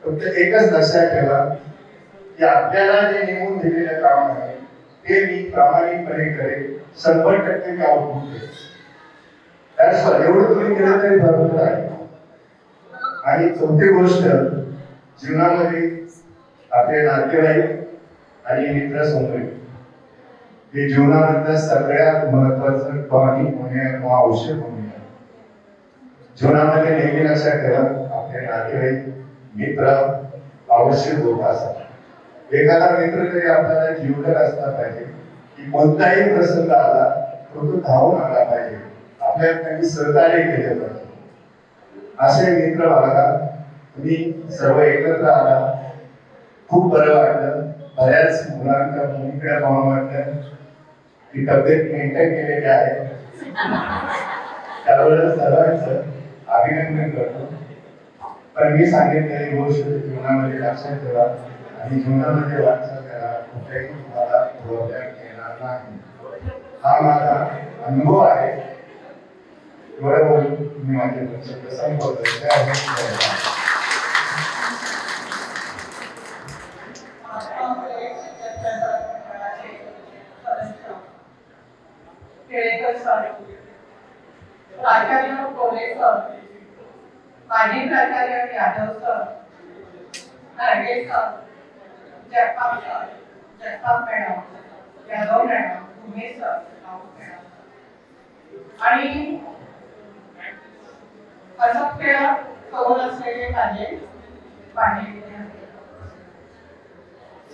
फक्त एकच लक्षात ठेवा की आपल्याला जे नेमून दिलेलं काम आहे ते मी प्रामाणिकपणे करेन. 100% मी आउटपुट देईन. एवढं तुम्ही केलं तरी भरपूर आहे. आणि चौथी गोष्ट, जीवनामध्ये आपले नातेवाईक आणि मित्र समोर हे जीवनामधलं सगळ्यात महत्वाचं टॉनिक होणे किंवा औषध होणे. जीवनामध्ये नेहमी लक्षात ठेवा, आपले नातेवाईक मित्र आवश्यक जोपासा. एखादा मित्र तरी आपल्याला जीवलग असला पाहिजे की कोणताही प्रसंग आला तो धावून आला पाहिजे, आपल्या त्यांनी सहकार्य केले पाहिजे. असे मित्र बघा. तुम्ही सर्व एकत्र आला, खूप बरं वाटलं. बऱ्याच मुलांच्या मुलीकडे पाहून वाटलं की तब्येत मेंटेन केलेली आहे. त्यावेळेस सर्वांचं अभिनंदन करतो. पण मी सांगितलेली गोष्ट जीवनामध्ये लक्षात ठेवा आणि जीवनामध्ये वाटचाल करा. कुठेही तुम्हाला प्रॉब्लेम येणार नाही. हा माझा अनुभव आहे. एवढं बोलून मी माझे शब्द संपवतो. Narge sir, Jagtap sir, Jagtap madam, Yadav madam, Umesh sir, Raut madam आणि असंख्य सोबत असलेले माझे पाणी विद्यार्थी.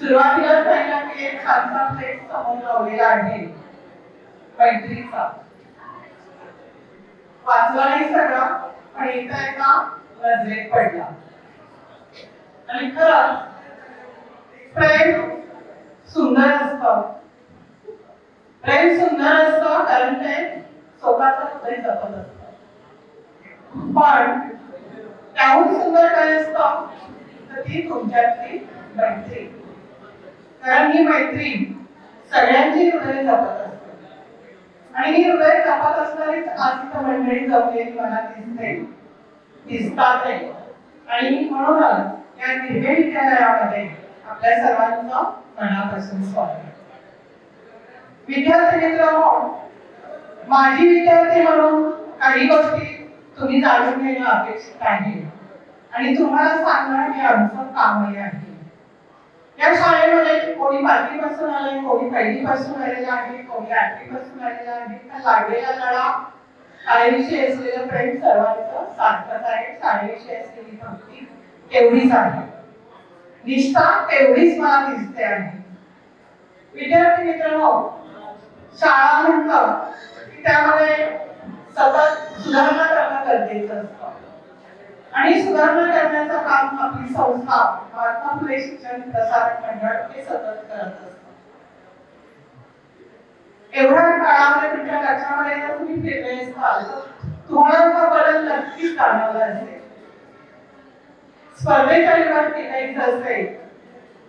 सुरुवातीला पहिला मी एक छानसा प्लेट समोर लावलेला आहे मैत्रीचा. वाचला नाही सगळा पण एकदा नजरेत पडला. आणि खरंच प्रेम सुंदर असतं. प्रेम सुंदर असतं कारण ते स्वतःचं हृदय जपत असतं. पण त्याहून सुंदर काय असतं तर ती तुमच्यातली मैत्री. कारण ही मैत्री सगळ्यांची हृदय जपत असते. आणि ही हृदय जपत असणारीच आज इथं मंडळी जपलेली मला दिसतात. आणि म्हणूनच या निर्भय विद्यालयामध्ये आपल्या सर्वांचं मनापासून स्वागत. विद्यार्थी मित्रांनो, माझी विद्यार्थी म्हणून काही गोष्टी तुम्ही जाणून घेणं अपेक्षित आहे आणि तुम्हाला सांगणं हे आमचं कामही आहे. या शाळेमध्ये कोणी पाचवीपासून आले, कोणी पहिलीपासून आलेलं आहे, कोणी आठवीपासून आलेलं आहे. लागलेला लढा, शाळेविषयी असलेलं प्रेम सर्वांचं सारखंच आहे. शाळेविषयी असलेली भक्ती तेवढीच आहे, निष्ठा तेवढीच मला दिसते आहे. विद्यार्थी मित्रांनो, शाळा म्हटलं की त्यामध्ये सतत सुधारणा करणं गरजेचं असतं आणि सुधारणा करण्याचं काम आपली संस्था महात्मा फुले शिक्षण प्रसारक मंडळ हे सतत करत असतं. एवढ्या काळामध्ये तुमच्या लक्षामध्ये जर तुम्ही फिरले असाल तुम्हाला हा बदल नक्कीच जाणवला असेल. स्पर्धेच्या युगात टिकायचं असेल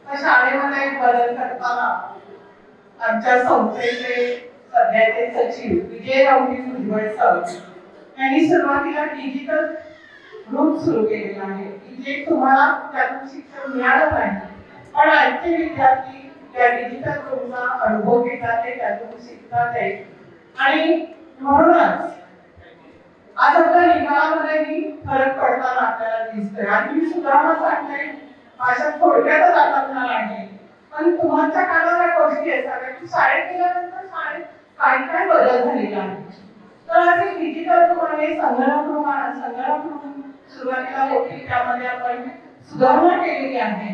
तर शाळेमध्ये एक बदल करताना आमच्या संस्थेचे सध्याचे सचिव विजयरावजी भुजबळ सर यांनी सुरुवातीला डिजिटल ग्रुप सुरू केलेला आहे की जे तुम्हाला त्यातून शिक्षण मिळालं नाही पण आजचे विद्यार्थी त्या डिजिटल ग्रुपचा अनुभव घेतात, त्यातून शिकतात. आणि म्हणूनच आज आपल्या निकालामध्येही फरक पडताना आपल्याला दिसतोय. आणि मी सुधारणा सांगते माझ्या थोडक्यातच आठवणार आहे पण तुमच्या कानाला गोष्टी असाव्या की शाळेत गेल्यानंतर शाळेत काय काय बदल झालेला आहे. तर असे डिजिटल रूम आहे, संगणक रूम सुरुवातीला होती, त्यामध्ये आपण सुधारणा केलेली आहे.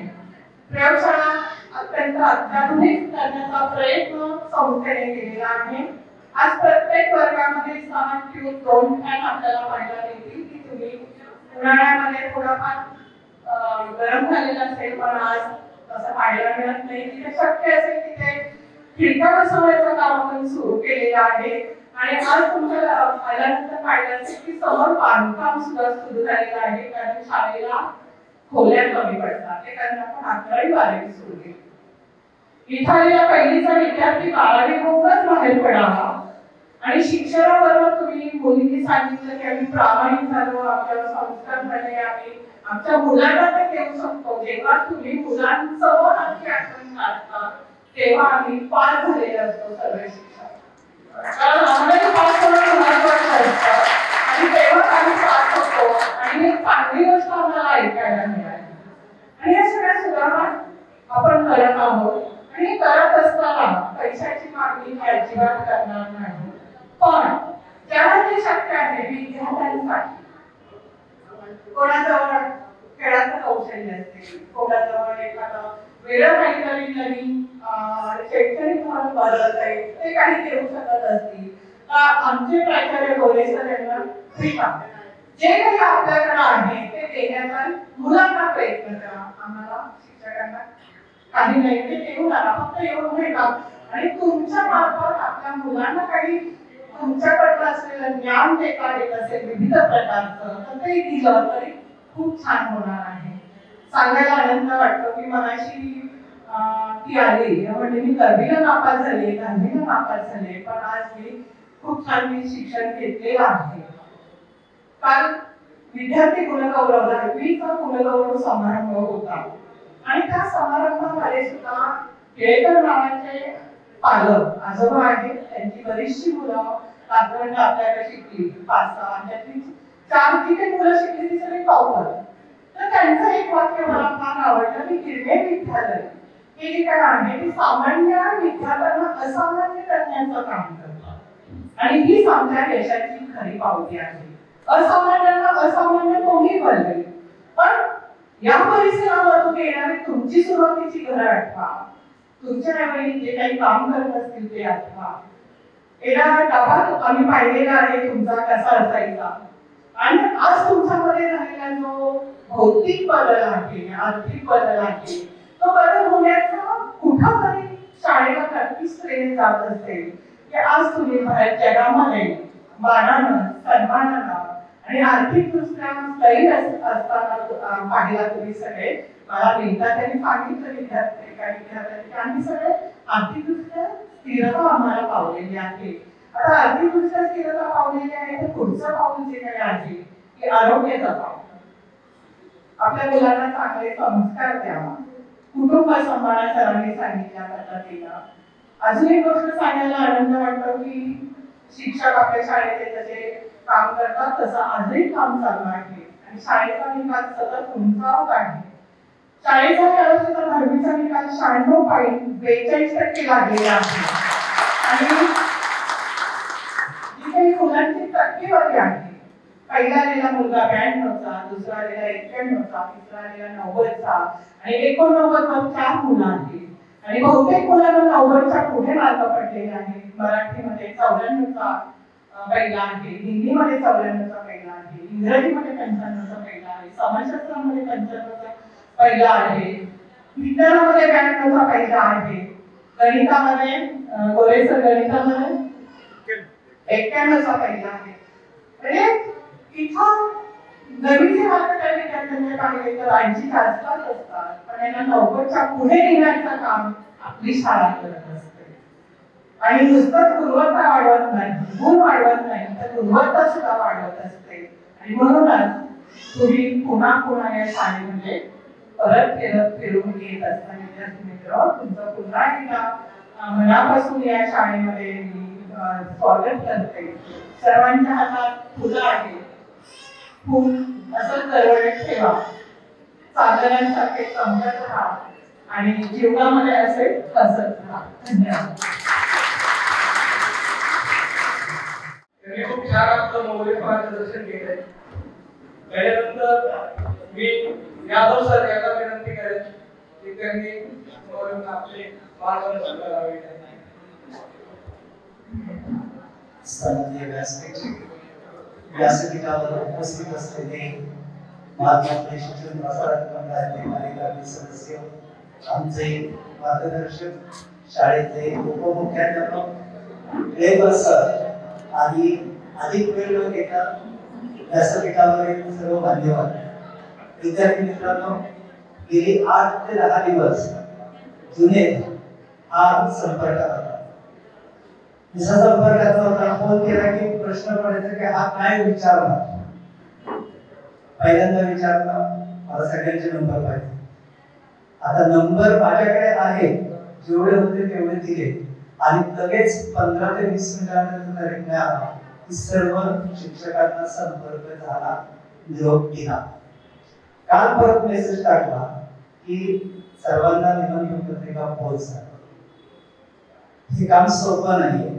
प्रयोगशाळा अत्यंत अत्याधुनिक करण्याचा प्रयत्न संस्थेने केलेला आहे. आज प्रत्येक वर्गामध्ये 6 किंवा 2 फॅन आपल्याला पाहायला मिळतील की तुम्ही उन्हाळ्यामध्ये थोडाफार गरम झालेला असेल पण आज तसं पाहायला मिळत नाही. तिथे शक्य असेल तिथे खिडक्या बसवण्याचं काम आपण सुरू केलेलं आहे. आणि आज तुमच्या आल्यानंतर पाहिलं असेल की समोर बांधकाम सुद्धा सुरू झालेलं आहे कारण शाळेला खोल्या कमी पडतात. ते कारण आपण 11वी 12वी सुरू केली. इथं आलेला पहिलीचा विद्यार्थी 12वी होऊनच बाहेर पडावा आणि शिक्षणाबरोबर तुम्ही मुलींनी सांगितलं की आम्ही प्रामाणिक झालो, आमच्यावर संस्कार झाले आणि आमच्या मुलांना ते देऊ शकतो. जेव्हा तुम्ही मुलांसमोर आमची आठवण काढता तेव्हा आम्ही पास झालेले असतो सगळे शिक्षक. कारण आम्हाला पास होणं महत्वाचं असतं आणि तेव्हा आम्ही पास होतो आणि एक चांगली गोष्ट आम्हाला ऐकायला मिळाली. आणि या सगळ्या सुधारणा आपण करत आहोत आणि करत असताना पैशाची मागणी अजिबात करणार नाही. पण ज्याला ते शक्य आहे विद्यार्थ्यांसाठी कोणाजवळ खेळाचं कौशल्य असते, कोणाजवळ एखादं वेगळं काहीतरी नवीन शैक्षणिक म्हणून बदलत आहे ते काही देऊ शकत असतील तर आमचे प्राचार्य गोरे सर यांना जे काही आपल्याकडे आहे ते देण्याचा मुलांना प्रयत्न करा. आम्हाला शिक्षकांना काही नाही ते देऊ नका, फक्त एवढं भेटा आणि तुमच्या मार्फत आपल्या मुलांना काही तुमच्याकडनं असलेलं ज्ञान देता येत असेल विविध प्रकारचं तर ते दिलं तरी खूप छान होणार आहे. सांगायला आनंद वाटतो की मनाशी ती आली म्हणजे मी 10वीला नापास झाले, 10वीला नापास झाले पण आज मी खूप छान मी शिक्षण घेतलेलं आहे. काल विद्यार्थी गुणगौरव 10वीचा गुणगौरव समारंभ होता आणि त्या समारंभामध्ये सुद्धा केळकर नावाचे पालक आजोबा आहेत, त्यांची बरीचशी मुलं आजपर्यंत आपल्याकडे शिकली 5-6 त्यातली 4 जी काही मुलं शिकली ती सगळी टॉपर. तर त्यांचं एक वाक्य मला फार आवडलं हे जे काय आहे ते सामान्य विद्यार्थ्यांना असामान्य करण्याचं काम करतात आणि हीच आमच्या यशाची खरी पावती आहे. असामान्यांना असामान्य कोणी बनवेल, पण या परिसरामधून येणारी तुमची सुरुवातीची घरं आठवा, तुमच्या आई जे काही काम करत असतील ते आठवा. येणारा डबा आम्ही पाहिलेला आहे तुमचा कसा असायचा आणि आज तुमच्यामध्ये झालेला जो भौतिक बदल आहे, आर्थिक बदल आहे, तो बदल होण्याचा कुठंतरी शाळेला नक्कीच प्रेरित जात असेल की आज तुम्ही बाहेर जगामध्ये मानानं, सन्मानानं आणि आर्थिकदृष्ट्या स्थैर्य असताना पाहिला तुम्ही सगळे. मला विद्यार्थ्यांनी सांगितलं विद्यार्थ्यांनी आम्ही सगळे आर्थिकदृष्ट्या स्थिरता आम्हाला पावलेली आहे. आता आर्थिकदृष्ट्या स्थिरता पावलेली आहे तर पुढचं पाऊल जे काही आहे की आरोग्याचं पाऊल. आपल्या मुलांना चांगले संस्कार द्यावा, कुटुंब सांभाळा सरांनी सांगितल्या पद्धतीनं. अजून एक गोष्ट सांगायला आनंद वाटतो की शिक्षक आपल्या शाळेचे जसे काम करतात तसं आजही काम चालू आहे आणि शाळेचा निकाल सतत उंचावत आहे. शाळेचा या वर्षीचा 10वीचा निकाल 96.42% लागलेला आहे आणि जी काही मुलांची टक्केवारी आहे, पहिला आलेला मुलगा 92चा, दुसरा आलेला 91चा, तिसरा आलेला 90चा आणि 89 वर 4 मुलं आहेत आणि बहुतेक मुलांना 90च्या पुढे मार्क पडलेले आहेत. मराठीमध्ये 94चा पहिला आहे, हिंदीमध्ये 94चा पहिला आहे, इंग्रजीमध्ये 95चा पहिला आहे, समाजशास्त्रामध्ये 95चा पहिला आहे, विज्ञानामध्ये 92चा पहिला आहे, गणितामध्ये गोरेसर गणितामध्ये 91चा पहिला आहे. म्हणजे इथं नवीन मार्क काही विद्यार्थ्यांचे पाहिले तर 80च्या आसपास असतात, पण यांना 90च्या पुढे नेण्याचं काम आपली शाळा करत असते. आणि नुसतं गुणवत्ता वाढवत नाही, गुण वाढवत नाही तर गुणवत्ता सुद्धा वाढवत असते. आणि म्हणूनच तुम्ही पुन्हा पुन्हा या शाळेमध्ये परत फिरून येत असता विद्यार्थी मित्र. तुमचं पुन्हा एकदा मनापासून या शाळेमध्ये मी स्वागत करते. सर्वांच्या हातात फुलं आहे, फुल असं दरवेळेस ठेवा, चांदण्यांसारखे चमकत राहा आणि जीवनामध्ये असे हसत राहा. धन्यवाद. त्यांनी खूप छान आपलं मौलिक मार्गदर्शन केलंय. त्याच्यानंतर मी यादव सर यांना विनंती करेन की त्यांनी आपले मार्गदर्शन करावे. स्थानीय व्यासपीठावर उपस्थित असलेले महात्मा शिक्षण प्रसारक मंडळाचे कार्यकारी सदस्य, आमचे मार्गदर्शक, शाळेचे उपमुख्याध्यापक लेबर सर आणि अधिक वेळ घेता व्यासपीठावरील सर्व मान्यवर, विद्यार्थी मित्रांनो, गेली 8 ते 10 दिवस जुने हा संपर्क होता. जसा संपर्काचा होता, फोन केला की प्रश्न पडायचा की हा काय विचारणार. पहिल्यांदा विचारला, मला सगळ्यांचे नंबर पाहिजे. आता नंबर माझ्याकडे आहे, जेवढे होते तेवढे दिले आणि लगेच 15 ते 20 मिनिटांनंतर रिप्लाय आला की सर्व शिक्षकांना संपर्क झाला, निरोप दिला. काल परत मेसेज टाकला की सर्वांना निमंत्रण पत्रिका पोहोचणार. हे काम सोपं नाही.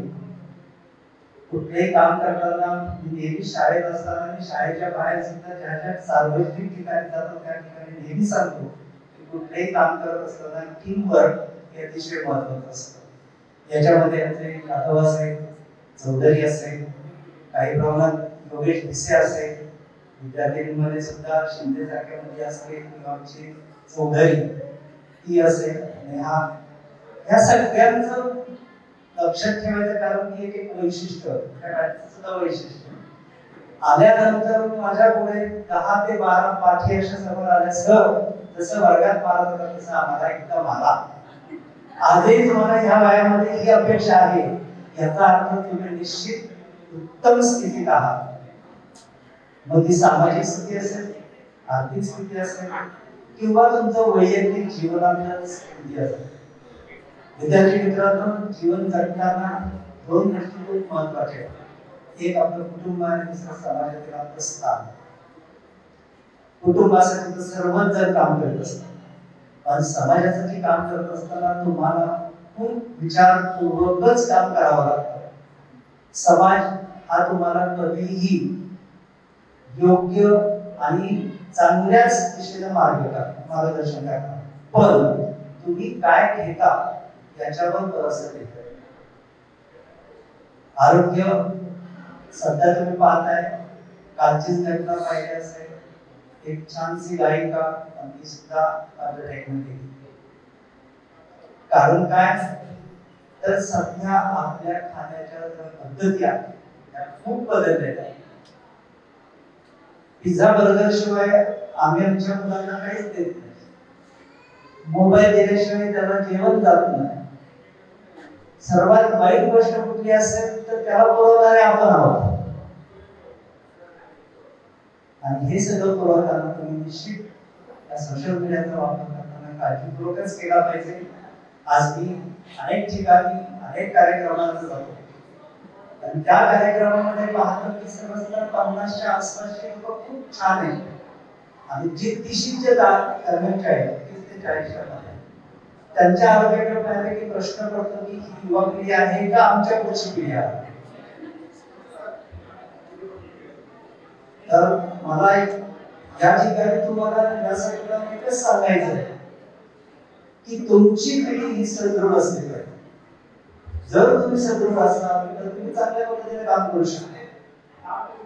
कुठलेही काम करताना नेहमी शाळेत असताना आणि शाळेच्या बाहेर सुद्धा ज्या ज्या सार्वजनिक ठिकाणी जातो त्या ठिकाणी नेहमी सांगतो की कुठलेही काम करत असताना टीम वर्क हे अतिशय महत्त्वाचं असतं. याच्यामध्ये आमचे यादव असेल, चौधरी असेल, काही प्रमाणात योगेश भिसे असेल, विद्यार्थ्यांमध्ये सुद्धा शिंदे सारख्या मध्ये असतील किंवा आमची चौधरी ती असेल, नेहा, या सगळ्यांचं लक्षात ठेवायचं कारण की एक वैशिष्ट्य, त्या सुद्धा वैशिष्ट्य आल्यानंतर माझ्या पुढे 10 ते 12 पाठी अशा समोर आल्या. सर जसं वर्गात मारत होता तसं आम्हाला एकदम आला. आजही तुम्हाला ह्या वयामध्ये ही अपेक्षा आहे, याचा अर्थ तुम्ही निश्चित उत्तम स्थितीत आहात. मग ती सामाजिक स्थिती असेल, आर्थिक स्थिती असेल किंवा तुमचं वैयक्तिक जीवनातलं स्थिती असेल. विद्यार्थी मित्रांनो, जीवन जगताना 2 गोष्टी खूप महत्त्वाच्या आहेत. एक आपलं कुटुंब आणि दुसरं समाजातील आपलं स्थान. कुटुंबासाठी तर सर्वच जण काम करत असतात. पण समाजासाठी काम करत असताना तुम्हाला खूप विचारपूर्वकच काम करावं लागतं. समाज हा तुम्हाला कधीही योग्य आणि चांगल्याच दिशेने मार्गदर्शन करणार, पण तुम्ही काय घेता याच्यावर बरंच येतं. आरोग्य सध्या तुम्ही पाहताय, कालचीच घटना पाहिली असेल, एक छानशी गायिका आणि ती सुद्धा अटॅकमध्ये गेली. कारण काय तर सध्या आपल्या खाण्याच्या ज्या पद्धती आहेत त्या खूप बदललेल्या आहेत. पिझ्झा बर्गर शिवाय आम्ही आमच्या मुलांना काहीच देत नाही. मोबाईल दिल्याशिवाय त्याला जेवण जात नाही. सर्वात वाईट गोष्ट कुठली असेल तर त्याला पुरवणारे आपण आहोत. आणि हे सगळं पुरवताना तुम्ही निश्चित या सोशल मीडियाचा वापर करताना काळजीपूर्वकच केला पाहिजे. आज मी अनेक ठिकाणी अनेक कार्यक्रमांना जातो आणि त्या कार्यक्रमामध्ये पाहतो की सर्वसाधारण 50च्या आसपासचे लोक खूप छान आहेत आणि जे 30चे दरम्यानचे आहेत 30 ते 40च्या मध्ये त्यांच्या आरोग्याकडे पाहिले की प्रश्न पडतो की ही युवा पिढी आहे का आमच्या पुढची पिढी आहे. तर मला एक या ठिकाणी तुम्हाला यासाठी एकच सांगायचं आहे की तुमची पिढी ही सदृढ असली पाहिजे. जर तुम्ही सदृढ असाल तर तुम्ही चांगल्या पद्धतीने काम करू शकता.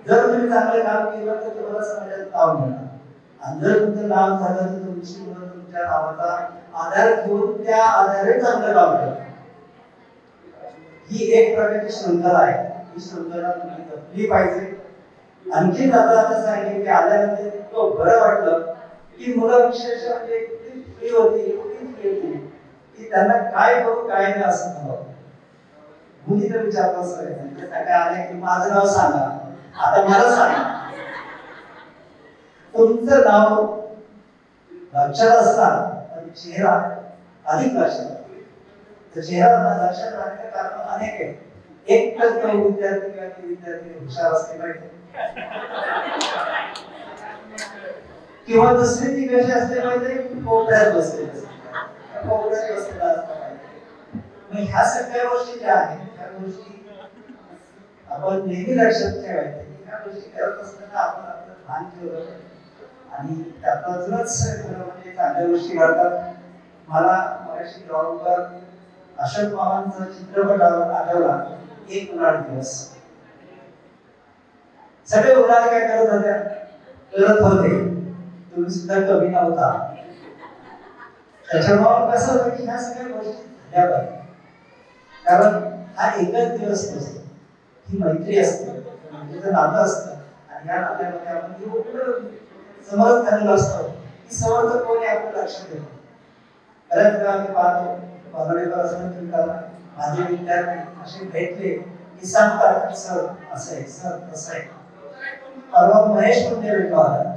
जर तुम्ही चांगले काम केलं तर तुम्हाला समाजात नाव मिळणार आणि जर तुमचं नाव झालं तर तुमची मुलं तुमच्या नावाचा आधार घेऊन त्या आधारे चांगलं काम करतात. ही एक प्रकारची शृंखला आहे. ही शृंखला तुम्ही जपली पाहिजे. आणखी आता सांगितलं की आल्यानंतर इतकं बरं वाटलं की मुलं विशेष म्हणजे इतकी फ्री होती की त्यांना काय करू काय नाही असं ठरवलं. मुली तर विचारत असं काय आले की माझं नाव सांगा. आता मला सांगा तुमचं नाव लक्षात असणार पण चेहरा अधिक लक्षात. तर चेहरा लक्षात राहण्याचं कारण अनेक आहे. एक तर तो विद्यार्थी किंवा ती विद्यार्थी हुशार असले पाहिजे किंवा दुसरी ती कशी असले पाहिजे कोपऱ्यात बसले कोपऱ्यात बसलेला असला पाहिजे. मग ह्या सगळ्या गोष्टी ज्या आहेत त्या गोष्टी आपण नेहमी लक्षात ठेवायच्या. ह्या गोष्टी करत असताना आपण आपलं भान ठेवलं आणि त्यातूनच म्हणजे चांगल्या गोष्टी घडतात. मला मगाशी ग्राउंडवर अशोक मामांचा चित्रपट आठवला, एक उन्हाळ दिवस. सगळे उन्हाळे काय करत होत्या करत होते, तुम्ही सुद्धा कमी नव्हता. त्याच्यामुळे कसं होतं की ह्या सगळ्या गोष्टी झाल्या पाहिजे. कारण हा एकच दिवस नसतो, ही मैत्री असते, म्हणजे नातं असतं आणि या नात्यामध्ये आपण एवढं समर्थ झालेलं असतं की समर्थ कोणी आपलं लक्षात येतो. बऱ्याच वेळा आम्ही पाहतो कॉलेजवर असं फिरताना माझे विद्यार्थी असे भेटले की सांगतात सर असं आहे सर तसं आहे. परवा महेश म्हणजे भेटला होता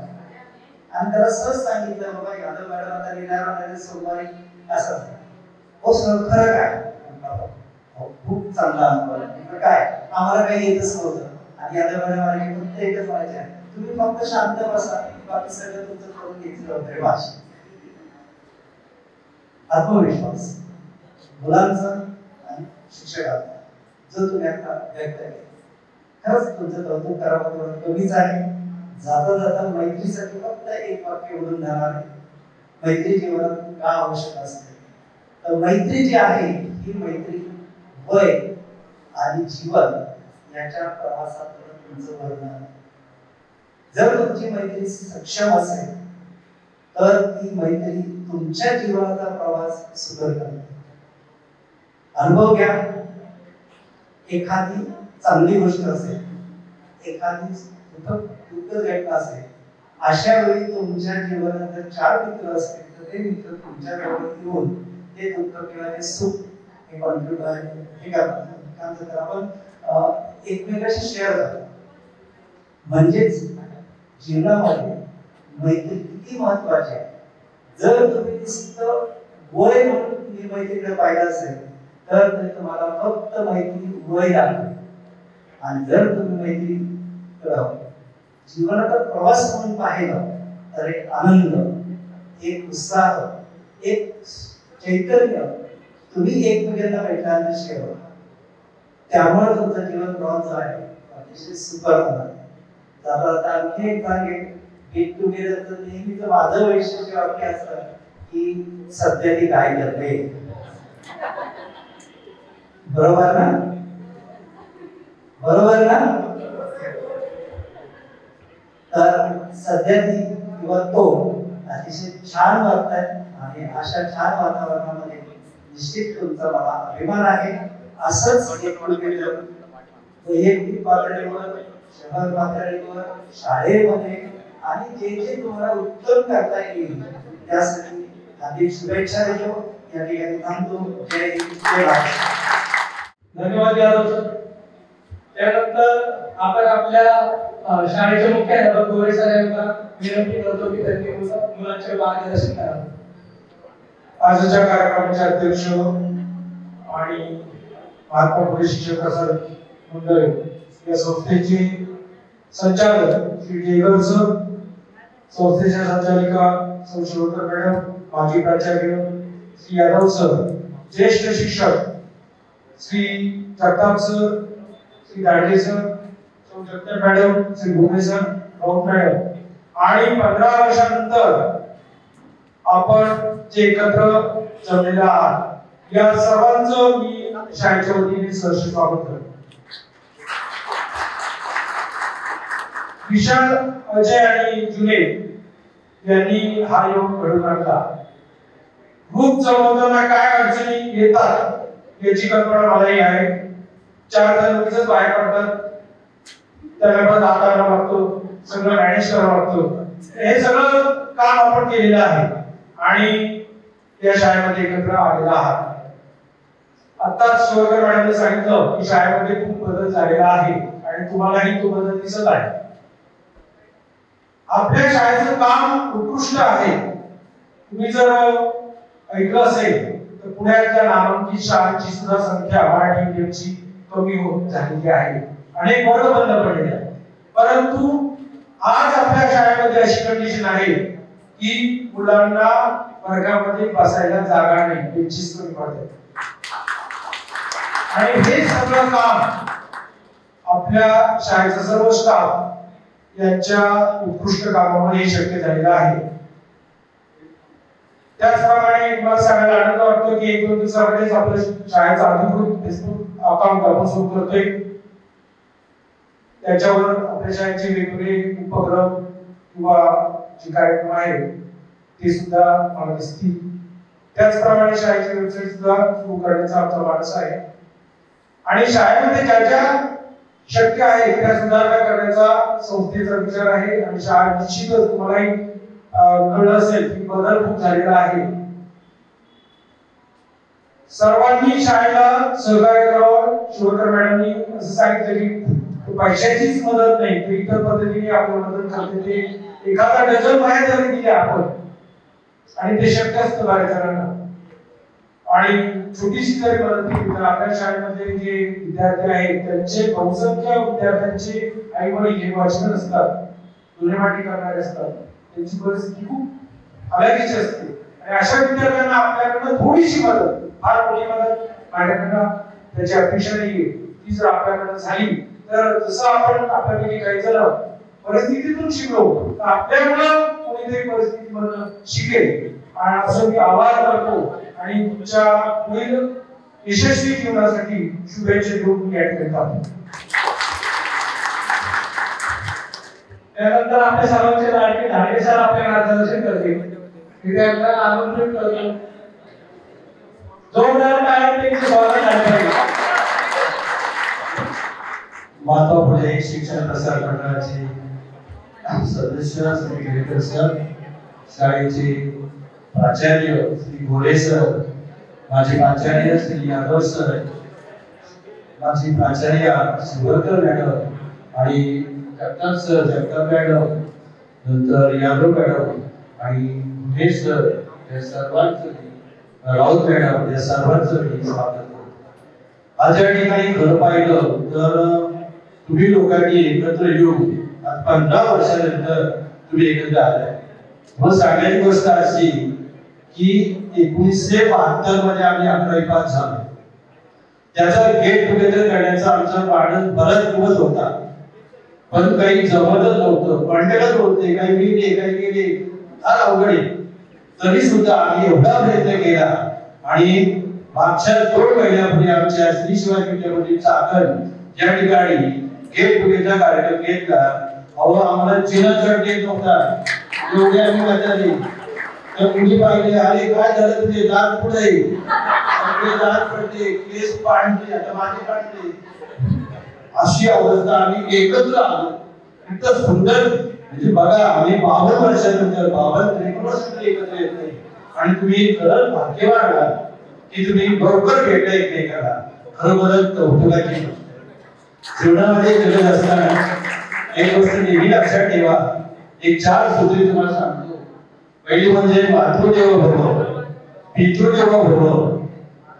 आणि त्याला सहज सांगितलं बाबा यादव मॅडम आता लिहिणार सोमवारी असं हो सर खरं काय खूप चांगला अनुभव काय आम्हाला काही येतच नव्हतं आणि यादव मॅडम आले फक्त एकच म्हणायचे तुम्ही फक्त शांत बसा बाकी सगळं तुमचं करून घेतलं होतं. भाषा आत्मविश्वास मुलांचा आणि शिक्षकांचा जो तुम्ही आता व्यक्त केला खरंच तुमचं कौतुक करावं थोडं कमीच आहे. जाता जाता मैत्रीसाठी फक्त एक वाक्य उडून जाणार आहे. मैत्री जीवनात का आवश्यक असते तर मैत्री जी आहे ही मैत्री वय आणि जीवन याच्या प्रवासात तुमचं वर्णन आहे. जर तुमची मैत्री सक्षम असेल तर ती मैत्री तुमच्या जीवनाचा प्रवास सुकर करते. अनुभव घ्या. एखादी चांगली गोष्ट असेल, एखादी दुःखद घटना असेल, अशा वेळी तुमच्या जीवनात जर 4 मित्र असतील तर ते मित्र तुमच्या जवळ येऊन ते दुःख किंवा ते सुख हे कॉन्ट्रीब्यूट आहे हे करतात. आपण एकमेकांशी शेअर करतो. म्हणजेच जीवनामध्ये मैत्री किती महत्वाची आहे. जर तुम्ही नुसतं वय म्हणून मैत्रीकडे पाहिलं असेल तर तुम्हाला फक्त मैत्री वय लागते आणि जर तुम्ही मैत्री जीवनाचा प्रवास म्हणून पाहिलं तर एक आनंद, एक उत्साह, एक चैतन्य तुम्ही एकमेकांना भेटण्याचं शेवट, त्यामुळे तुमचं जीवन प्रवास जो आहे अतिशय सुपर होणार. आता आणखी एक सांगेन, गेट टुगेदरचं नेहमीच माझं वैशिष्ट्य वाक्य असतं की सध्या ती काय करते. बरोबर ना? बरोबर ना? तर सध्या ती किंवा तो अतिशय छान वागतात आणि अशा छान वातावरणामध्ये निश्चित तुमचा मला अभिमान आहे. असंच एक वैयक्तिक पातळीवर, शहर पातळीवर, शाळेमध्ये आणि जे जे तुम्हाला उत्तम करता येईल त्यासाठी हार्दिक शुभेच्छा देतो. या ठिकाणी थांबतो. जय हिंद, जय महाराष्ट्र. धन्यवाद यादव सर. त्यानंतर आपण आपल्या शाळेचे मुख्याध्यापक गोरे सर यांना विनंती करतो की त्यांनी मुलांचे मार्गदर्शन करावे. आजच्या कार्यक्रमाचे अध्यक्ष आणि महात्मा फुले शिक्षक प्रसारक मंडळ या संस्थेचे संचालक श्री जेगर सर, संस्थेच्या संचालिका सौ शिवकर मॅडम, माजी प्राचार्य श्री यादव सर, ज्येष्ठ शिक्षक Shri Jagtap sir, Shri Dadge sir, Sau Jagtap madam, Shri Bhume sir, Raut madam आणि 15 वर्षानंतर आपण जे एकत्र जमलेले आहात या सर्वांचं मी शाळेच्या वतीने सहर्ष स्वागत करतो. विशाल, अजय आणि जुनेद यांनी हा योग घडून आणला. ग्रुप जमवताना काय अडचणी येतात याची कल्पना मलाही आहे. 4 जण लगेच बाहेर पडतात, त्यांना पण हाताळायला लागतो, सगळं मॅनेज करावं लागतं. हे सगळं काम आपण केलेलं आहे आणि या शाळेमध्ये एकत्र आलेला आहात. आताच शिवकर मॅडमने सांगितलं की शाळेमध्ये खूप बदल झालेला आहे आणि तुम्हालाही तो बदल दिसत आहे. आपल्या शाळेचं काम उत्कृष्ट आहे. तुम्ही जर ऐकलं असेल तर पुण्यातल्या नामांकित शाळांची सुद्धा संख्या मराठी मीडियमची कमी होत झालेली आहे. अनेक वर्ग बंद पडलेले आहेत. परंतु आज आपल्या शाळेमध्ये अशी कंडिशन आहे की मुलांना वर्गामध्ये बसायला जागा नाही, बेंचेस कमी पडतात. आणि हे सगळं काम आपल्या शाळेचा सर्व स्टाफ यांच्या उत्कृष्ट कामामुळे शक्य झालेलं आहे. त्याचप्रमाणे मला सांगायला आनंद वाटतो की 1-2 दिवसामध्येच आपल्या शाळेचा अधिकृत फेसबुक अकाउंट आपण सुरू करतोय. त्याच्यावर आपल्या शाळेचे वेगवेगळे उपक्रम किंवा जे कार्यक्रम आहेत ते सुद्धा मला दिसतील. त्याचप्रमाणे शाळेची वेबसाईट सुद्धा सुरू करण्याचा आमचा मानस आहे आणि शाळेमध्ये ज्या ज्या शक्य आहे त्या सुधारणा करण्याचा संस्थेचा विचार आहे. आणि शाळा निश्चितच तुम्हालाही कळलं असेल की बदल खूप झालेला आहे. सर्वांनी शाळेला सहकार्य करावं. शिवकर मॅडमनी असं सांगितलं की पैशाचीच मदत नाही तर इतर पद्धतीने आपण मदत करते. ते एखादा डझन बाहेर जरी दिले आपण आणि ते शक्य असतं बऱ्याच जणांना आणि छोटीशी जरी मदत केली तर आपल्या शाळेमध्ये जे विद्यार्थी आहेत त्यांचे बहुसंख्य विद्यार्थ्यांचे आई वडील हे वाचन असतात, गुन्हेमाटी करणारे असतात. त्यांची परिस्थिती खूप हलाखीची असते आणि अशा विद्यार्थ्यांना आपल्याकडनं थोडीशी मदत, फार मोठी मदत माझ्याकडनं त्याची अपेक्षा नाहीये, ती जर आपल्याकडनं झाली तर जसं आपण आपल्यापैकी काही जण परिस्थितीतून शिकलो तर आपल्यामुळं कोणीतरी परिस्थितीमधून शिकेल आणि असं मी आवाहन करतो आणि तुमच्या पुढील यशस्वी जीवनासाठी शुभेच्छा देऊन मी या ठिकाणी थांबतो. त्यानंतर आपल्या सर्वांचे लाडके धाडगे सर आपले मार्गदर्शन करतील. विद्यार्थ्यांना आमंत्रित करतो. जोरदार टाळ्यांनी स्वागत आहे. महात्मा फुले शिक्षण प्रसार मंडळाचे सदस्य श्री गिरेकर सर, शाळेचे प्राचार्य श्री गोरे सर, माझे प्राचार्य श्री यादव सर, माझी प्राचार्य शिवकर मॅडम आणि जगताप सर, जगताप मॅडम, नंतर यादव मॅडम आणि भुमे सर या सर्वांचं, राऊत मॅडम या सर्वांचं मी स्वागत करतो. आज या ठिकाणी खरं पाहिलं तर तुम्ही लोकांनी एकत्र येऊन आज 15 वर्षानंतर तुम्ही एकत्र आलाय. मग सांगायची गोष्ट अशी की 1972 मध्ये आम्ही 11वी पास झालो. त्याचा गेट टुगेदर करण्याचा आमचा वाढत बराच दिवस होता, पण काही जमतच नव्हतं. कॉन्टॅक्टच होते, काही गेले काही गेले, फार अवघड आहे. तरी सुद्धा आम्ही एवढा प्रयत्न केला आणि मागच्या 2 महिन्यापूर्वी आमच्या श्री शिवाजी विद्यापीठ चाकण या ठिकाणी गेट टुगेदर कार्यक्रम घेतला. अहो आम्हाला चिन्ह चढ येत नव्हता, एवढे आम्ही मजा तर मुली पाहिले, अरे काय झालं तुझे दात पुढे, दात पडले, केस पांढरे, आता माझे पांढरे, अशी अवस्था. आम्ही एकत्र आलो, इतकं सुंदर. म्हणजे बघा आम्ही 52 वर्षानंतर 53 वर्षानंतर एकत्र येतोय आणि तुम्ही खरंच भाग्यवान आहात की तुम्ही बरोबर भेटला एकमेकाला. खरोखरच कौतुकाची जीवनामध्ये जगत असताना एक गोष्ट नेहमी लक्षात ठेवा. एक 4 सूत्रे तुम्हाला सांगतो. पहिली म्हणजे मातृदेवो भव, पितृदेवो भव,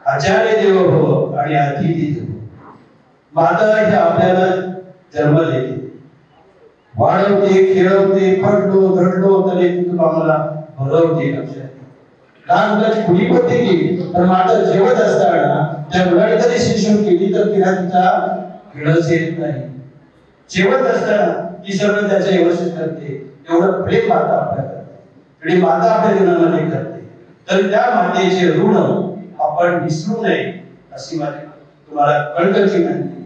आचार्य देवो भव आणि अतिथी देवो. माता ही आपल्याला जन्म देते, वाढवते, खेळवते, पडलो धडलो तरी तुम्हाला भरवते. लक्षात लहान मुलाची खुली पडते की, पण माता जेवत असताना त्या मुलाने जरी शिक्षण केली तर तिला तिचा किळस येत नाही. जेवत असताना ती सगळं त्याच्या व्यवस्थित करते. एवढं प्रेम माता आपल्याला करते, माता आपल्या जीवनामध्ये करते. तर त्या मातेचे ऋण आपण विसरू नये अशी माझी तुम्हाला कळकळीची विनंती.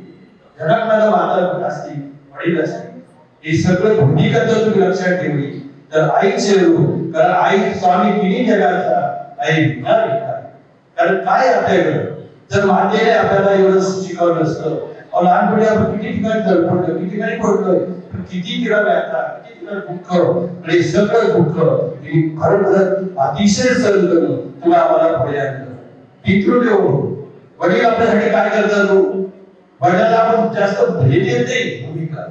जगात माता असते, वडील असते, हे सगळं भूमिका जर तुम्ही लक्षात ठेवली तर आईचे ऋण, कारण आई स्वामी तिन्ही जगाचा आई विना विकार. कारण काय आपल्याकडे जर मातेने आपल्याला एवढं शिकवलं असतं, लहानपणी आपण किती ठिकाणी धडपडलो, किती ठिकाणी पडलोय, किती तिला व्याथा, किती तिला दुःख, आणि सगळं दुःख खरोखर अतिशय सहन करून तुला आम्हाला पुढे आणलं. पितृदेव वडील आपल्यासाठी काय करतात? वडिलांना आपण जास्त भले देत नाही भूमिका,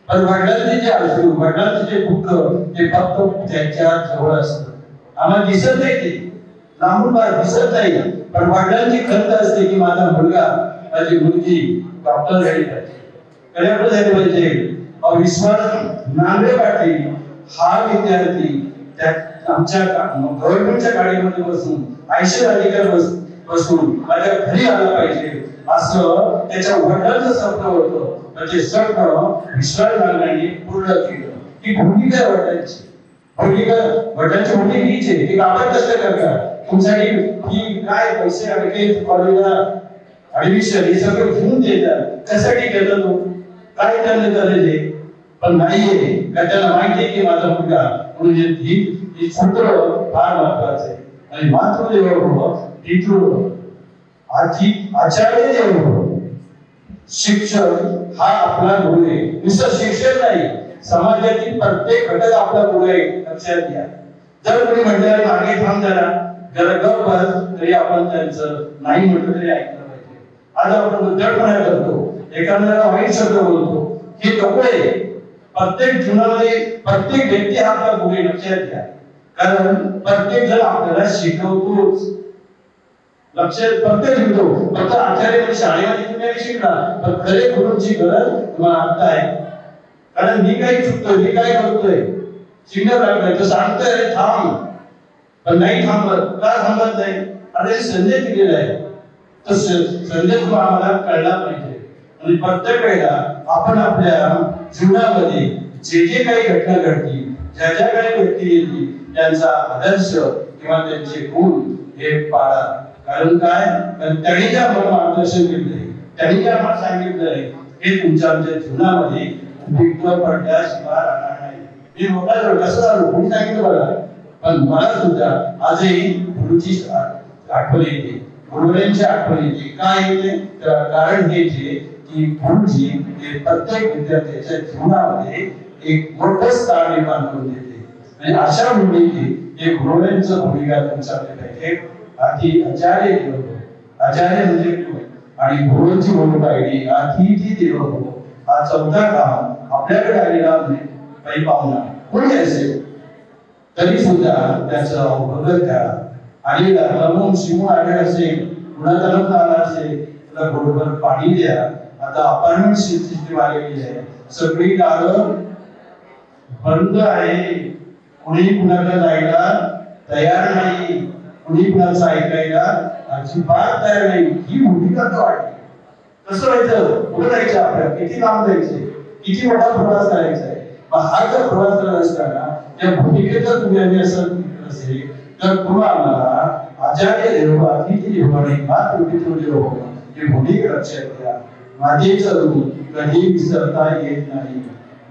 पण वडिलांचे जे अश्रू, वडिलांचे जे दुःख ते फक्त त्यांच्या जवळ असतं. आम्हाला दिसत नाही, ते लांबून दिसत नाही, पण वडिलांची खंत असते की माझा मुलगा, माझी मुलगी डॉक्टर झाली पाहिजे, कलेक्टर झाली पाहिजे. विश्वास नांगरे पाटील हा विद्यार्थी त्या आमच्या गव्हर्नमेंटच्या गाडीमध्ये बसून 80 अधिकार बसून माझ्या घरी आला पाहिजे असं त्याच्या वडिलांचं स्वप्न होतं. म्हणजे स्वप्न विश्वास नांगरेंनी पूर्ण केलं. ही भूमिका वडिलांची, भूमिका वडिलांची भूमिका हीच आहे की आपण कसं करतात तुमच्यासाठी ही काय पैसे अडके कॉलेजला ऍडमिशन हे सगळं घेऊन देतात. त्यासाठी घेतात तो काय त्यांना गरज आहे, पण नाहीये का त्याला माहिती आहे की माझा मुलगा म्हणजे ही सूत्र फार महत्वाचं आहे. आणि मातृदेवो भव, पितृदेवो, आचार्य देवो भव. शिक्षण हा आपला गुरु आहे. नुसतं शिक्षण नाही, समाजातील प्रत्येक घटक आपला गुरु आहे, लक्षात घ्या. जर कोणी म्हटलं मागे थांब जरा गप्प बस, तरी आपण त्यांचं नाही म्हटलं तरी ऐकलं पाहिजे. आज आपण उद्धटपणा करतो, एखाद्याला वाईट शब्द बोलतो, हे नको आहे. प्रत्येक जीवनामध्ये प्रत्येक व्यक्ती हा आपला गुरु आहे, लक्षात घ्या. कारण प्रत्येक जण आपल्याला शिकवतोच, लक्षात प्रत्येक शिकतो. फक्त आचार्य शाळेमध्ये तुम्ही शिकला, पण खरे गुरुची गरज तुम्हाला आता आहे. कारण मी काही चुकतोय, मी काय करतोय, शिकण्यात लागलाय तो सांगतोय अरे थांब, पण नाही थांबत. का थांबत नाही? अरे संदेश दिलेला आहे, तर संदेश आम्हाला कळला पाहिजे. आणि प्रत्येक वेळेला आपण आपल्या जीवनामध्ये जे जे काही घटना घडतील, ज्या ज्या काही व्यक्ती येतील, त्यांचा आदर्श किंवा त्यांचे गुण हे पाळा. कारण काय, त्यांनी जे आम्हाला मार्गदर्शन केलंय, त्यांनी जे आम्हाला सांगितलंय, हे तुमच्या आमच्या जीवनामध्ये उपयुक्त पडल्याशिवाय राहणार नाही. मी मोठा झालो कसं झालो कोणी सांगितलं बघा, पण मला सुद्धा आजही गुरुची आठवण येते, गुरुवरांची आठवण येते. काय येते? कारण हे जे की गुरुजी हे प्रत्येक विद्यार्थ्याच्या जीवनामध्ये एक मोठं स्थान निर्माण करून देते. आणि अशा भूमिकेत हे गुरुवरांचं भूमिका तुमच्याकडे पाहिजे. आधी आचार्य देवो, आचार्य म्हणजे आणि गुरुची भूमिका आहे अतिथी देवो. हा 4था काम आपल्याकडे आलेला काही पाहुणा कोणी असेल तरी सुद्धा त्याचं अवघड करा. आलेला रमून शिमून आलेला असेल, कुणाचा लग्न आला असेल, त्याला बरोबर पाणी द्या. आता अपार्टमेंट सिस्टीम आलेली आहे, सगळी दारं बंद आहे, कुणी कुणाला जायला तयार नाही. कुणी कुणाचं ऐकायला अजिबात तयार नाही. ही भूमिका का वाटली? कसं व्हायचं? कुठं जायचं आपल्याला? किती लांब जायचे? किती मोठा प्रवास करायचा आहे? मग हा जर प्रवास करत असताना त्या भूमिकेचा तुम्ही असं असेल तर तुम्हाला आचार्य देव अतिथी देवाने मातृपितृ देव ही भूमिका लक्षात घ्या. मातेचं रूप कधी विसरता येत नाही.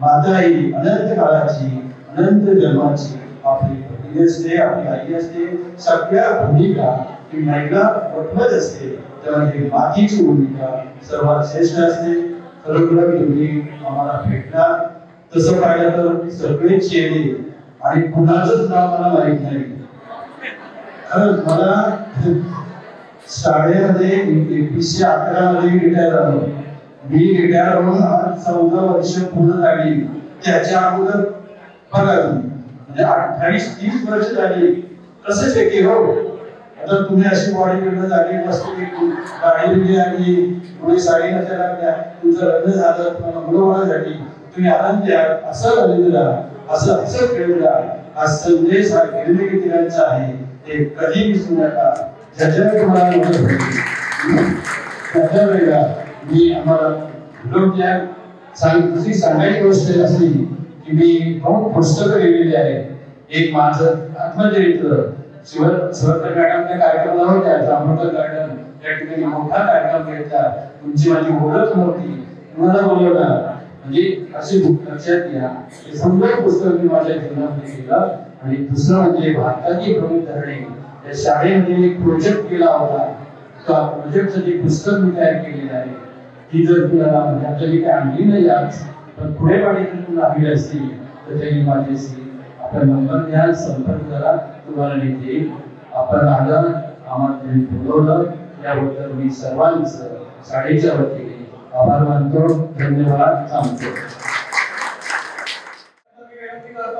माता ही अनंत काळाची अनंत जन्माची आपली पत्नी असते, आपली आई असते. सगळ्या भूमिका ही महिला वठवत असते. तेव्हा ही मातीची भूमिका सर्वात श्रेष्ठ असते. खरोखर तुम्ही आम्हाला भेटणार. तसं पाहिलं तर सगळे चेहरे आणि कुणाचंच नाव मला माहित नाही. खरंच मला शाळेमध्ये 1911 मध्ये रिटायर झालो. मी रिटायर होऊन आज 14 वर्ष पूर्ण झाली. त्याच्या अगोदर बघा तुम्ही म्हणजे 28-30 वर्ष झाली. कसे शक्य हो? आता तुम्ही अशी बॉडी बिल्डर झाली, मस्त गाडी दिली आणि पुढे साडी नसायला लागल्या, तुमचं लग्न झालं, तुम्हाला मुलं झाली, तुम्ही आनंदी आहात, असं झालेलं असं असं खेळलेला हा संदेश हा खेळणे दिनांचा आहे. ते कधी विसरू नका. ज्याच्या तुम्हाला मदत होईल त्याच्या वेळेला मी आम्हाला दुसरी सांगायची गोष्ट असली की मी बहुत पुस्तकं लिहिलेली आहेत. एक माझं आत्मचरित्र शिवकर मॅडमच्या कार्यक्रमाला होत्या. अमृत गार्डन त्या ठिकाणी मोठा कार्यक्रम घेतला. तुमची माझी ओळख नव्हती, तुम्हाला बोलवलं म्हणजे अशी लक्षात घ्या. हे सुंदर पुस्तक मी माझ्या जीवनामध्ये केलं. आणि दुसरं म्हणजे भारताची प्रमुख धरणे या शाळेमध्ये एक प्रोजेक्ट केला होता. त्या प्रोजेक्टसाठी पुस्तक मी तयार केलेलं आहे. ही जर तुम्हाला म्हणजे मी काय आणली नाही आज, पण पुढे पाठी जर तुम्हाला हवी असतील तर त्यांनी माझ्याशी आपला नंबर द्या, संपर्क करा, तुम्हाला मी देईल. आपण आलं, आम्हाला तुम्ही बोलवलं याबद्दल मी सर्वांचं शाळेच्या वतीने आभार मानतो. धन्यवाद सांगतो.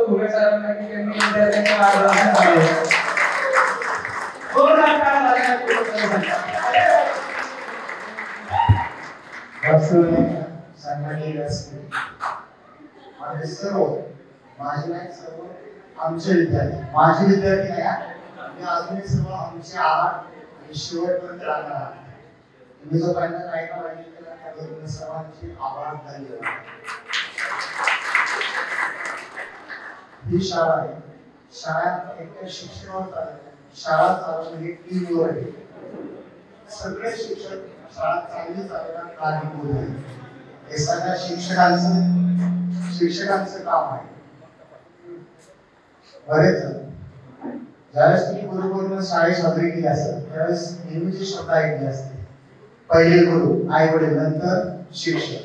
धुळे साहेबांना की त्यांनी विद्यार्थ्यांच्या मार्गदर्शन करावे. माझे सर्व माझे नाही सर्व आमचे विद्यार्थी माझे विद्यार्थी नाही मी अजूनही सर्व आमचे आभार शेवटपर्यंत राहणार आहात. तुम्ही जो पर्यंत काय केला त्याबद्दल सर्वांचे आभार. धन्यवाद. ही शाळा आहे. शाळा एक शिक्षणावर चालते. शाळा चालवणे टीमवर आहे. सगळे शिक्षक शाळा चांगली चालवायला कारणीभूत आहे. हे सगळ्या शिक्षकांचं काम आहे. बरेच ज्यावेळेस तुम्ही गुरुपौर्णिमा शाळेत साजरी केली असेल त्यावेळेस नेहमीचे शब्द ऐकले असते. पहिले गुरु आई वडील, नंतर शिक्षक.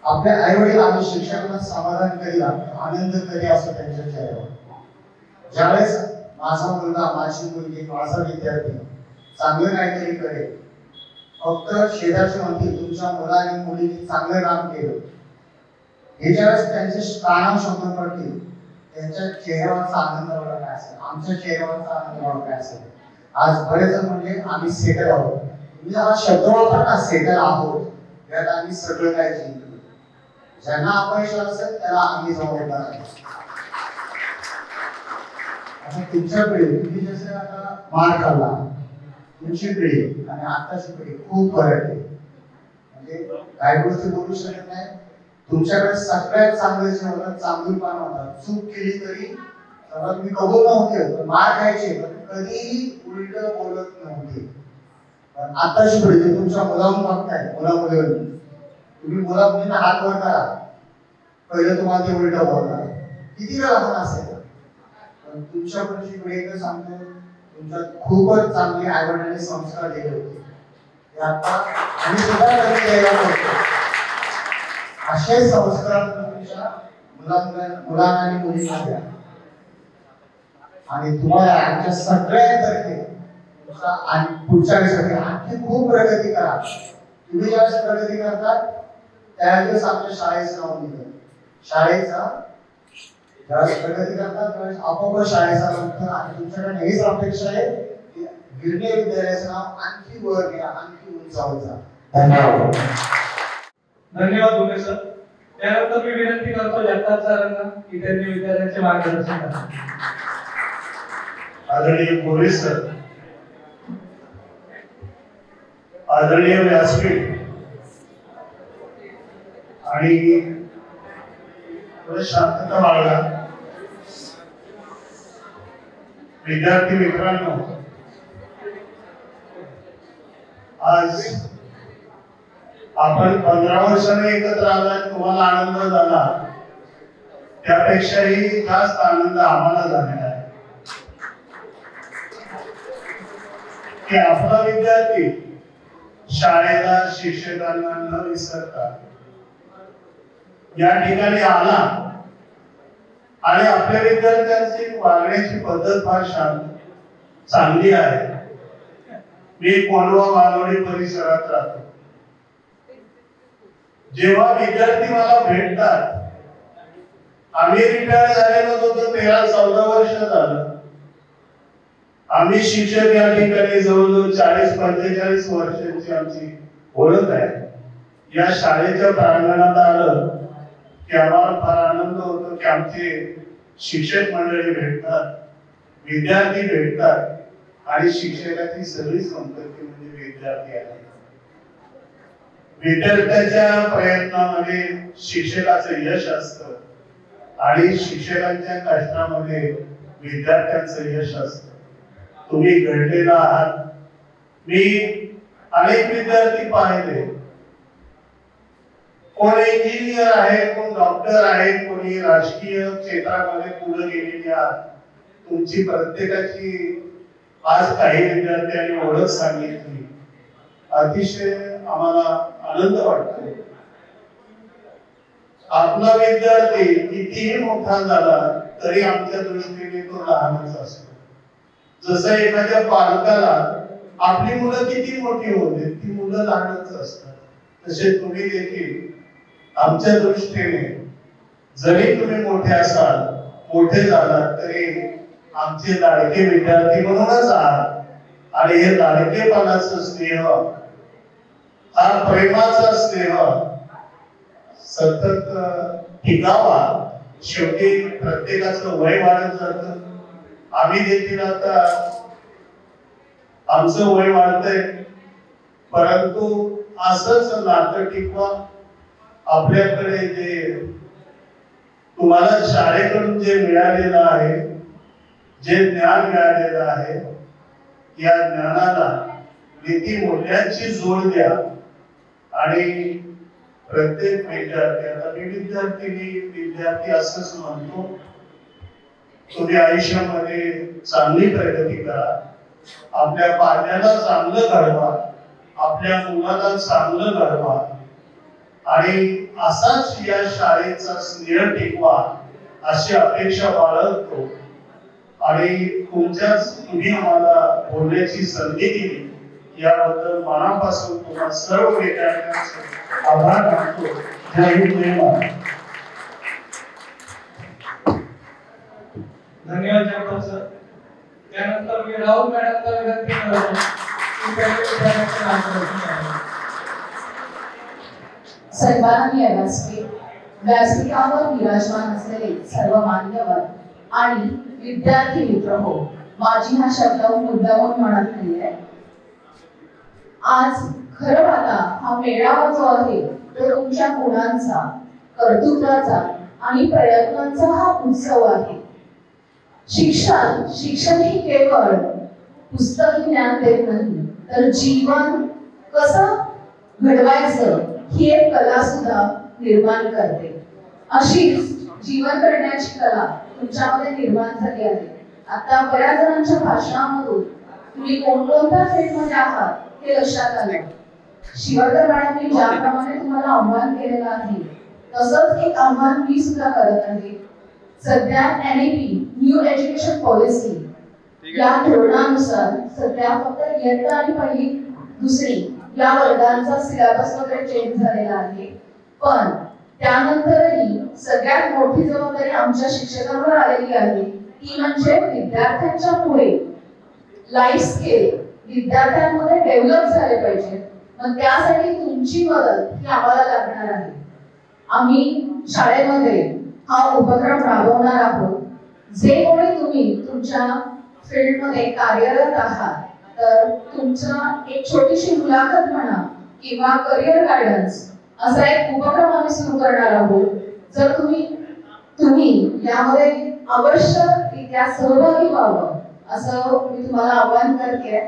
आपल्या आई वडील आम्ही शिक्षकांना समाधान करील, आनंद करी असं त्यांच्या चेहऱ्यावर. ज्यावेळेस माझा मुलगा, माझी मुलगी, माझा विद्यार्थी चांगलं काहीतरी करेल, फक्त शेजारचे म्हणतील तुमच्या मुलाने मुलीने चांगलं काम केलं, हे ज्यावेळेस त्यांचे कानावर शब्द पडतील त्यांच्या चेहऱ्यावरचा आनंद एवढा काय असेल, आमच्या चेहऱ्यावरचा आनंद एवढा काय असेल. आज बरेच म्हणजे आम्ही सेटल आहोत. तुम्ही हा शब्द वापरा ना, सेटल आहोत, यात आम्ही सगळं काय जिंकलो. ज्यांना अपयश असेल त्याला आम्ही जबाबदार आहोत. आता तुमच्या पिढी तुम्ही जसे आता मार खाल्ला, तुमची पिढी आणि आताची पिढी खूप फरक आहे. म्हणजे काही गोष्टी बोलू शकत नाही. तुमच्याकडे सगळ्यात चांगलं जे होतं चांगुलपणा होता. चूक केली तरी तुम्ही कबूल नव्हते, मार खायचे पण कधीही उलट बोलत नव्हते. पण आताची पिढी तुमच्या मुलांना बघताय, मुला मुलीवर तुम्ही मुला मुलींना हात वर करा, पहिलं तुम्हाला ते उलट बोलणार. किती वेळा पण असेल. पण तुमच्या पुढची पिढी एकच सांगतो, तुमच्यात खूपच चांगले आईवडिलांनी संस्कार दिले होते. ते आता आम्ही सुद्धा कधी द्यायला होतो. असे संस्कार तुमच्या मुलांना आणि मुलींना द्या. आणि तुम्हाला आमच्या सगळ्यांतर्फे आणि पुढच्या वेळेसाठी आणखी खूप प्रगती करा. तुम्ही ज्यावेळेस प्रगती करतात त्यावेळेस आपल्या शाळेचं नाव निघतं. शाळेचा ज्यावेळेस प्रगती करतात त्यावेळेस आपोआप शाळेचा नाव. आणि तुमच्याकडे हेच अपेक्षा आहे की गिरणे विद्यालयाचं नाव आणखी वर घ्या, आणखी उंचावर जा. धन्यवाद. धन्यवाद धुळे सर. त्यानंतर मी विनंती करतो जगताप सरांना की त्यांनी विद्यार्थ्यांचे मार्गदर्शन करावे. आदरणीय गोरे सर, आदरणीय व्यासपीठ आणि शांतता बाळगा. विद्यार्थी मित्रांनो, आज आपण 15 वर्षाने एकत्र आलाय, तुम्हाला आनंद झाला, त्यापेक्षाही जास्त आनंद आम्हाला झालेला आहे की आपला विद्यार्थी शाळेला, शिक्षकांना न विसरता या ठिकाणी आला आणि आपल्या विद्यार्थ्यांची वागण्याची पद्धत फार चांगली आहे. मी कोंढवा मालवणी परिसरात राहतो. जेव्हा विद्यार्थी मला भेटतात, आम्ही रिटायर झालेलो होतो, 13-14 वर्ष झालं. आम्ही शिक्षक या ठिकाणी जवळजवळ 40-45 वर्षांची आमची ओळख आहे. या शाळेच्या प्रांगणात आलं की आम्हाला फार आनंद होतो की आमचे शिक्षक मंडळी भेटतात, विद्यार्थी भेटतात आणि शिक्षकाची सगळी संपत्ती म्हणजे विद्यार्थी आहे. विद्यार्थ्याच्या प्रयत्नामध्ये शिक्षकाचं यश असतं आणि शिक्षकांच्या कष्टामध्ये विद्यार्थ्यांचं यश असतं. तुम्ही घडलेला आहात. मी अनेक विद्यार्थी पाहिले, कोण इंजिनियर आहे, कोण डॉक्टर आहे, कोणी राजकीय क्षेत्रामध्ये पुढे गेलेली आहात. तुमची प्रत्येकाची आज काही विद्यार्थ्यांनी ओळख सांगितली. अतिशय आम्हाला आनंद वाटतो. आपला विद्यार्थी कितीही मोठा झाला तरी आमच्या दृष्टीने तो लहानच असतो. जसं एखाद्या पालकाला आपली मुलं किती मोठी होते, ती मुलं लहानच असतात, तसे तुम्ही देखील आमच्या दृष्टीने जरी तुम्ही मोठे असाल, मोठे झालात तरी आमचे लाडके विद्यार्थी म्हणूनच आहात. आणि हे लाडकेपणाचं स्नेह, हा प्रेमाचा स्नेह सतत टिकावा. शेवटी प्रत्येकाचं वय वाढत जातं. आम्ही देखील आता आमचं वय वाढतंय, परंतु असंच नातं टिकवा. आपल्याकडे जे तुम्हाला शाळेकडून जे मिळालेलं आहे, जे ज्ञान मिळालेलं आहे, या ज्ञानाला नीती मूल्यांची जोड द्या. आणि प्रत्येक विद्यार्थी, आता मी विद्यार्थी असंच म्हणतो, तुम्ही आयुष्यामध्ये चांगली प्रगती करा, आपल्या पाल्याला चांगलं घडवा, आपल्या मुलाला चांगलं घडवा आणि असाच या शाळेचा स्नेह टिकवा अशी अपेक्षा बाळगतो. आणि तुम्ही आम्हाला बोलण्याची संधी दिली याबद्दल मनापासून तुम्हा सर्व विद्यार्थ्यांचे आभार मानतो. जय हिंद, जय महाराष्ट्र. धन्यवाद जगताप सर. त्यानंतर मी राहुल मॅडमला विनंती करतो की त्यांचे सन्माननीय व्यासपीठावर विराजमान असलेले सर्व मान्यवर आणि विद्यार्थी मित्र हो, माझी हा शब्द मुद्दामून म्हणत नाहीये. आज खरं पाहता हा मेळावा जो आहे तो तुमच्या गुणांचा, कर्तृत्वाचा आणि प्रयत्नांचा हा उत्सव आहे. शिक्षण ही केवळ पुस्तकी ज्ञान देत नाही, तर जीवन कसं घडवायचं ही एक कला सुद्धा निर्माण करते. अशीच जीवन करण्याची कला तुमच्यामध्ये निर्माण झाली आहे. आता बऱ्याच जणांच्या भाषणामधून तुम्ही कोणकोणत्या फील्डमध्ये आहात हे लक्षात आलं. शिवकर मॅडमनी ज्याप्रमाणे तुम्हाला आव्हान केलेलं आहे, तसंच एक आव्हान मी सुद्धा करत आहे. सध्या NEP न्यू एज्युकेशन पॉलिसी या धोरणानुसार सध्या फक्त इयत्ता आणि पहिली दुसरी या वर्गांचा सिलेबस वगैरे चेंज झालेला आहे. पण त्यानंतरही सगळ्यात मोठी जबाबदारी आमच्या शिक्षकांवर आलेली आहे, ती म्हणजे विद्यार्थ्यांच्या पुढे लाईफ स्किल विद्यार्थ्यांमध्ये डेव्हलप झाले पाहिजे. मग त्यासाठी तुमची मदत ही आम्हाला लागणार आहे. आम्ही शाळेमध्ये हा उपक्रम राबवणार आहोत. जे कोणी तुम्ही तुमच्या फील्डमध्ये कार्यरत आहात तर तुमच्या एक छोटीशी मुलाखत म्हणा किंवा करिअर गायडन्स असा एक उपक्रम आम्ही सुरू करणार आहोत. जर तुम्ही यामध्ये अवश्यरित्या सहभागी व्हावं असं मी तुम्हाला आवाहन करते.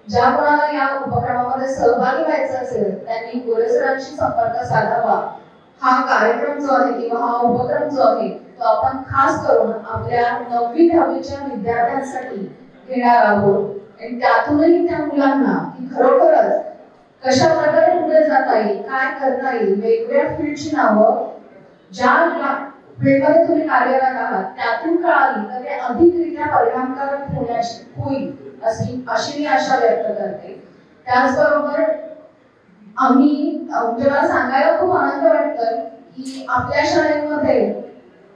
ज्या कोणाला या उपक्रमामध्ये सहभागी व्हायचं असेल त्यांनी गोरे सरांशी संपर्क साधावा. हा कार्यक्रम जो आहे किंवा हा उपक्रम जो आहे तो आपण खास करून आपल्या 9वी 10वीच्या विद्यार्थ्यांसाठी घेणार आहोत आणि त्यातूनही त्या मुलांना की खरोखरच कशा प्रकारे पुढे जाता येईल, काय करता येईल, वेगवेगळ्या फील्डची नावं ज्या फील्डमध्ये तुम्ही कार्यरत आहात त्यातून कळाली तर ते अधिकरित्या परिणामकारक होईल अशी मी आशा व्यक्त करते. त्याचबरोबर म्हणजे मला सांगायला खूप आनंद वाटतोय की आपल्या शाळेमध्ये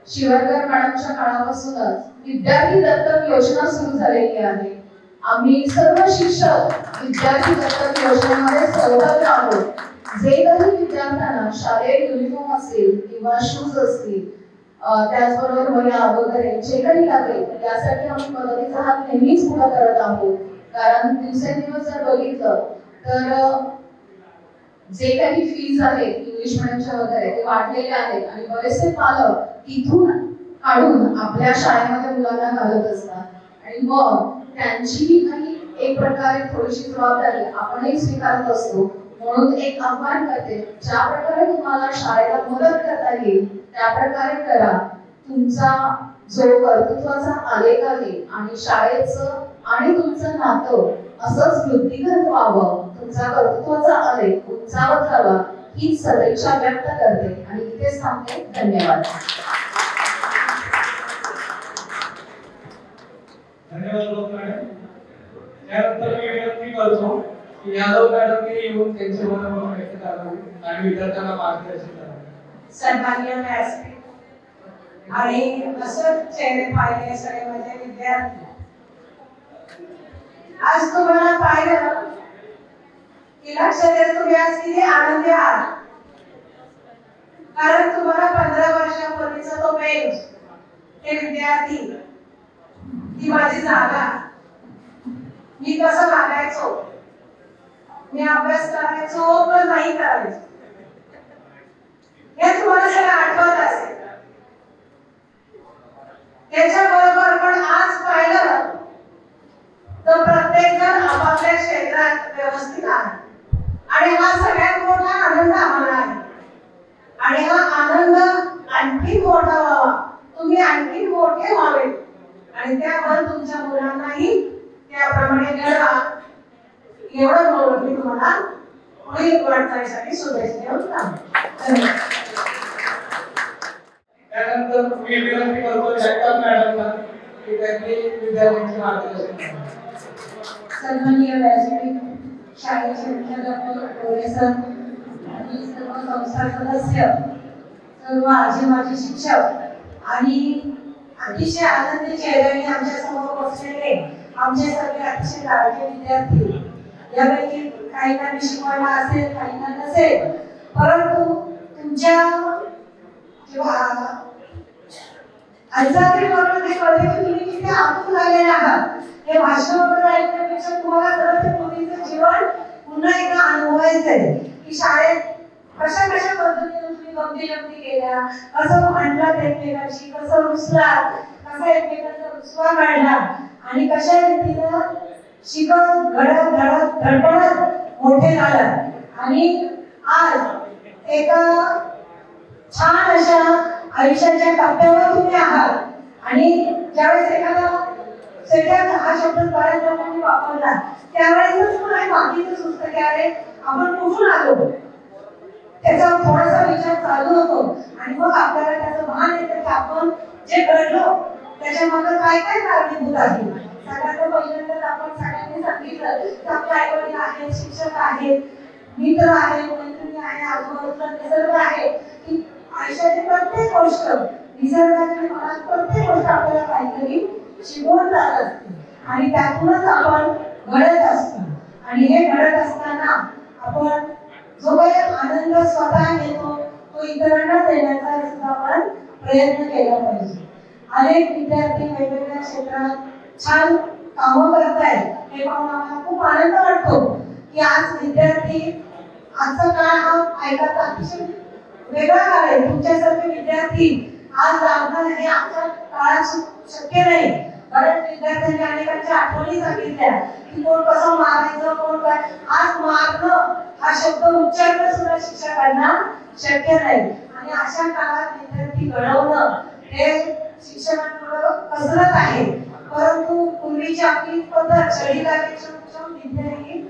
शिवरकर मॅडमच्या काळापासूनच विद्यार्थी दत्तक योजना सुरू झालेली आहे. आम्ही सर्व शिक्षक विद्यार्थी दत्तक योजनेमध्ये सहभागी आहोत. जे काही विद्यार्थ्यांना शालेय युनिफॉर्म असेल किंवा शूज असतील त्याचबरोबर वह्या वगैरे जे काही लागेल यासाठी आम्ही मदतीचा हात नेहमीच पुढे करत आहोत. कारण दिवसेंदिवस जर बघितलं तर जे काही फीज आहेत इंग्लिश मिडियमच्या वगैरे ते वाढलेले आहेत आणि बरेचसे पालक तिथून काढून आपल्या शाळेमध्ये मुलांना घालत असतात आणि मग त्यांची काही एक प्रकारे थोडीशी जबाबदारी आपणही स्वीकारत असतो. म्हणून एक आव्हान करते, ज्या प्रकारे तुम्हाला शाळेला मदत करता येईल त्या प्रकारे करा. तुमचा जो कर्तृत्वाचा आलेख आहे आणि शाळेचं आणि तुमचं नातं असंच वृद्धिंगत व्हावं, तुमचा कर्तृत्वाचा आलेख उंचावत जावा ही सदिच्छा व्यक्त करते आणि इथेच थांबते. धन्यवाद. धन्यवाद मॅडम. त्यानंतर मी विनंती करतो की यादव मॅडमने येऊन त्यांचे मनोभाव व्यक्त करावे आणि विद्यार्थ्यांना मार्गदर्शन करावे. सन्माननीय व्यासपीठ आणि असं चेहरे पाहिले सगळे माझे विद्यार्थी, आज तुम्हाला पाहिलं की लक्षात येत तुम्ही आज किती आनंदी आहात. कारण तुम्हाला 15 वर्षापूर्वीचा तो बेंच, ते विद्यार्थी, ती माझी जागा, मी कसं वागायचो, मी अभ्यास करायचो पण नाही करायचो, हे तुम्हाला सगळं आठवत असेल. त्याच्याबरोबर पण आज पाहिलं तर प्रत्येक जण आपापल्या क्षेत्रात व्यवस्थित आहे आणि हा सगळ्यात मोठा आनंद आम्हाला आहे. आणि हा आनंद आणखी मोठा व्हावा, तुम्ही आणखी मोठे व्हावे आणि त्यावर तुमच्या मुलांनाही त्याप्रमाणे घडवा एवढं बोलून मी तुम्हाला पुढील वाटचालीसाठी शुभेच्छा देऊन थांबते. त्यानंतर मी विनंती करतो जगताप मॅडमला की त्यांनी विद्यार्थ्यांचे मार्गदर्शन करावे. सन्माननीय व्यासपीठ, शाळेचे मुख्याध्यापक गोरे सर आणि सर्व संस्था सदस्य, सर्व आजी माजी शिक्षक आणि अतिशय आनंदी चेहऱ्याने आमच्या समोर बसलेले आमचे सगळे अतिशय लाडके विद्यार्थी, यापैकी काहींना मी शिकवायला असेल काहींना नसेल, परंतु तुमच्या अंतराळामध्ये कळले की तुम्ही किती आतून झालेले आहात. हे भाषण वगैरे ऐकण्यापेक्षा तुम्हाला खरं ते पूर्वीचं जीवन पुन्हा एकदा अनुभवायचं आहे की शाळेत कशा कशा पद्धतीने तुम्ही गमती जमती केल्या, कसं भांडलात एकमेकांशी, कसं रुसलात, कसा एकमेकांचा रुसवा काढला आणि कशा रीतीनं शिकत घडत घडत धडपडत मोठे झालात आणि आज एका छान अशा आयुष्याच्या टप्प्यावर तुम्ही आहात. आणि ज्यावेळेस एखादा सेटल हा शब्द बऱ्याच लोकांनी वापरला त्यावेळेस तुम्हाला बाकीचं सुचतं की अरे आपण कुठून आलो, त्याचा थोडासा विचार चालू होतो आणि मग आपल्याला त्याचं भान येतं की आपण जे घडलो त्याच्या मागे काय काय कारणीभूत आहे. सगळ्यात पहिल्यांदा आपण सगळ्यांनी सांगितलं की आपले आई वडील आहेत, शिक्षक आहेत, मित्र आहेत, मैत्रिणी आहे, आजूबाजूचा निसर्ग आहे की आयुष्याची प्रत्येक गोष्ट निसर्गाच्या मनात प्रत्येक गोष्ट आपल्याला काहीतरी शिकवून जात असते आणि त्यातूनच आपण घडत असतो. आणि हे घडत असताना आपण जो काही आनंद स्वतः घेतो तो इतरांना देण्याचा सुद्धा आपण प्रयत्न केला पाहिजे. अनेक विद्यार्थी वेगवेगळ्या क्षेत्रात छान कामं करतायत हे पाहून आम्हाला खूप आनंद वाटतो की आज विद्यार्थी आजचा काळ हा ऐकायचा अतिशय वेगळा काळ आहे. तुमच्यासारखे विद्यार्थी आज लाभणं हे आमच्या काळात शक्य नाही. बऱ्याच विद्यार्थ्यांनी अनेकांच्या आठवणी सांगितल्या की कोण कसं मारायचं कोण काय. आज मारणं हा शब्द उच्चारणं सुद्धा शिक्षकांना शक्य नाही आणि अशा काळात विद्यार्थी घडवणं हे शिक्षकांकडे कसरत आहे. परंतु पूर्वीची आपली पद्धत शरीरापेक्षा विद्या ही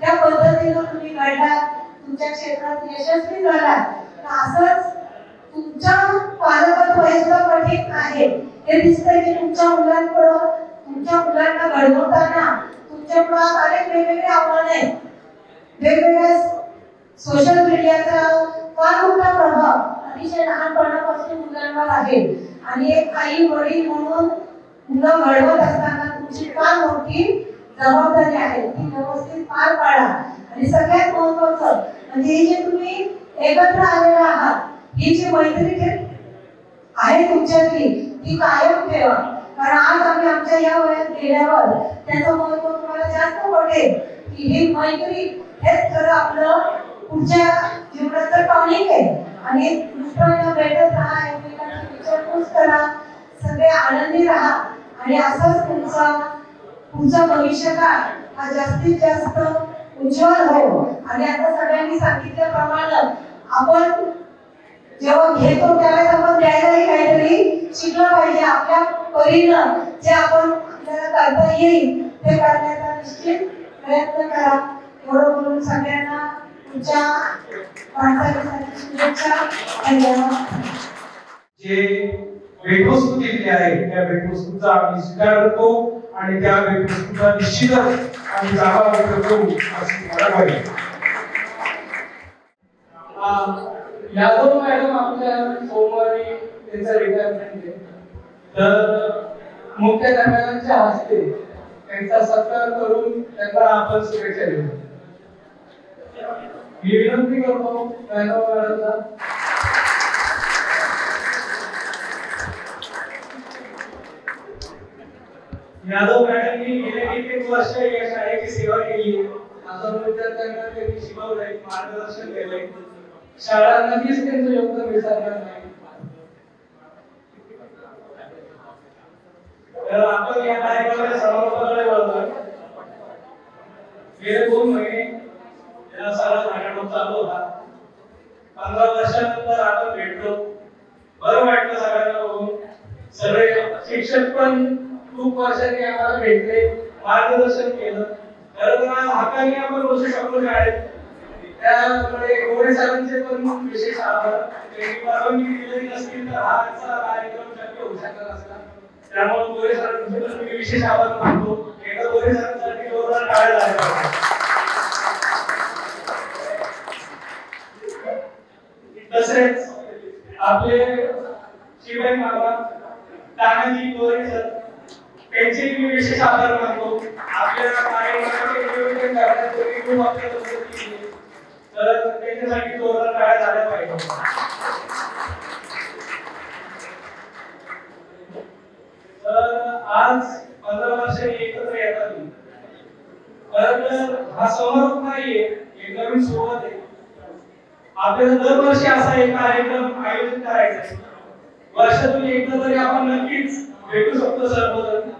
त्या पद्धतीनं तुम्ही घडलात तुमच्या क्षेत्रात यशस्वी झालात. असंच तुमचं पालकत्व हे सुद्धा कठीण आहे. हे दिसतंय की तुमच्या मुलांना घडवताना तुमच्या पुढे अनेक वेगवेगळे आव्हाने वेगवेगळ्या सोशल मीडियाचा फार मोठा प्रभाव अतिशय लहानपणापासून मुलांवर आहे आणि एक आई वडील म्हणून मुलं घडवत असताना तुमची फार मोठी जबाबदारी आहे. ती व्यवस्थित पार पाडा आणि सगळ्यात महत्त्वाचं म्हणजे हे जे तुम्ही एकत्र आलेला आहात ही जी मैत्री आहे तुमच्यातली ती कायम ठेवा. कारण आज आम्ही आमच्या या वयात गेल्यावर त्याचं महत्त्व तुम्हाला जास्त पडेल की ही मैत्री हेच खरं आपलं पुढच्या जीवनाचं टॉनिक आहे. आणि दुसऱ्यांना भेटत राहा एकमेकांची विचारपूस करा सगळे आनंदी राहा आणि असंच तुमचा भविष्यकाळ हा जास्तीत जास्त उज्ज्वल हो. आणि आता सगळ्यांनी सांगितल्याप्रमाणे आपण जेव्हा घेतो त्यावेळेस आपण द्यायलाही काहीतरी शिकलं पाहिजे. आपल्या परीनं जे आपण आपल्याला करता येईल ते करण्याचा निश्चित प्रयत्न करा. एवढं बोलून सगळ्यांना तुमच्या वाटचालीसाठी शुभेच्छा. धन्यवाद. जे भेटवस्तू दिलेली आहे त्या भेटवस्तूचा आम्ही स्वीकार करतो आणि त्या भेटवस्तूचा निश्चितच आम्ही जागा करतो अशी मला वाटते. यादव मॅडम आपल्या सोमवारी त्यांचा रिटायरमेंट आहे तर मुख्याध्यापकांच्या हस्ते त्यांचा सत्कार करून त्यांना आपण शुभेच्छा देऊ. मी विनंती करतो यादव मॅडमला यादव मॅडमनी गेले कित्येक वर्ष या शाळेची सेवा केली. हजारो विद्यार्थ्यांना त्यांनी शिकवलंय मार्गदर्शन केलंय. शाळा नक्कीच त्यांचं योगदान विसरणार नाही. तर आपण या कार्यक्रमाच्या समारोपाकडे वळतोय. गेले 2 महिने या सारा कार्यक्रम चालू होता. 15 वर्षानंतर आपण भेटलो. बरं वाटलं सगळ्यांना बघून. सगळे शिक्षक पण खूप वर्षांनी आम्हाला भेटले मार्गदर्शन केलं. खरं तर आज हाताने आपण बसू शकलो शाळेत. त्यामुळे गोरे सरांचे पण विशेष आभार. त्यांनी परवानगी दिली नसतील तर हाचा कार्यक्रम शक्य होऊ शकला नसता. त्यामुळे गोरे सरांचे पण मी विशेष आभार मानतो. एकदा गोरे सरांसाठी जोरदार टाळ्या झाल्या. तसेच आपले शिवाय मामा तानाजी गोरे सर त्यांचे मी विशेष आभार मानतो. आपल्या कार्यक्रमाचे नियोजन करण्यासाठी खूप आपल्याला मदत केली. तर त्यांच्यासाठी जोरदार टाळ्या झाल्या पाहिजे. तर आज 15 वर्षांनी एकत्र येतात. खरं तर हा समारोप नाहीये, एक नवीन सुरुवात आहे. आपल्याला दरवर्षी असा एक कार्यक्रम आयोजित करायचा आहे. वर्षातून एकदा तरी आपण नक्कीच भेटू शकतो सर्वजण.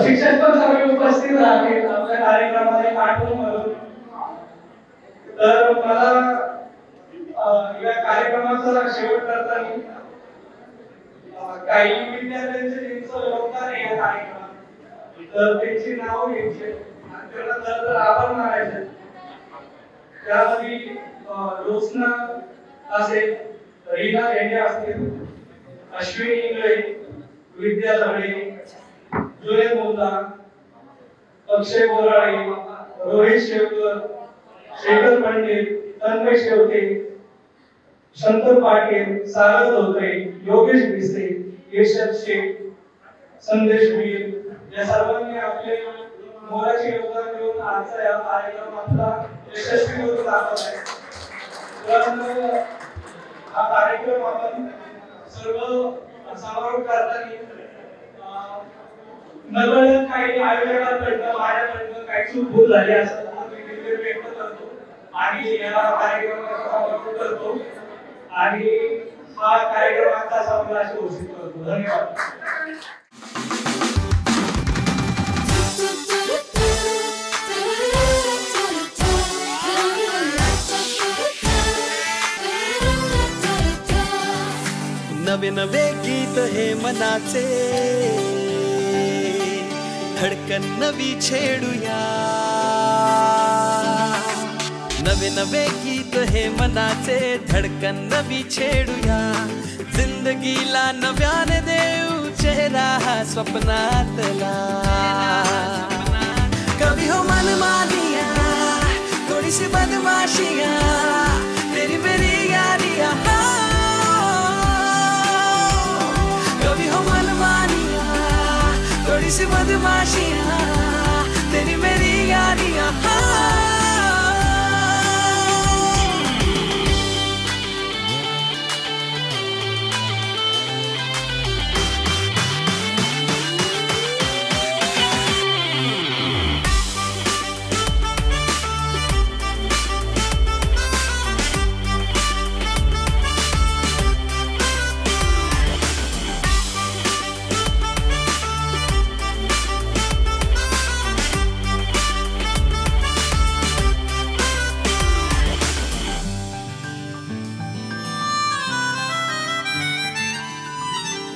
शिक्षक पण सगळे उपस्थित राहतील आपल्या कार्यक्रमाला एक आठवण म्हणून. तर मला या कार्यक्रमाचा शेवट करताना काही विद्यार्थ्यांचे ज्यांचं योगदान आहे या कार्यक्रमात तर त्यांची नावं घ्यायची आणि त्यांना तर आभार मानायचे. त्यामध्ये रोशना असेल, रीना यांनी असतील, अश्विनी इंगळे, विद्या धळे, जुनेद मुल्ला, अक्षय बोराळे, रोहित शेवकर, शेखर पंडित, तन्मय शेवटे, शंकर पाटील, सागर धोत्रे, योगेश भिसे, यशव शेख, संदेश वीर या सर्वांनी आपले मोलाचे योगदान देऊन आजचा या कार्यक्रमाला यशस्वी करून दाखवलाय. तर हा कार्यक्रम आपण सर्व समारोप करताना नकळत काही आयोजकांकडनं माझ्याकडनं काही चूक भूल झाली असं मी व्यक्त करतो आणि या कार्यक्रमाचा समारोप करतो आणि हा कार्यक्रमाचा समारोप घोषित करतो. धन्यवाद. नवे नवे गीत हे मनाचे धडकन नवी छेडूया. नवे नवे गीत हे मनाचे धडकन नवी छेडूया. जिंदगीला नव्याने देऊ चेहरा हा स्वप्नातला. कभी हो मन मानिया थोड़ी सी बदमाशिया तेरी मेरी यारिया. कभी हो मन मानिया थोड़ी सी बदमाशिया तेरी मेरी यारियां.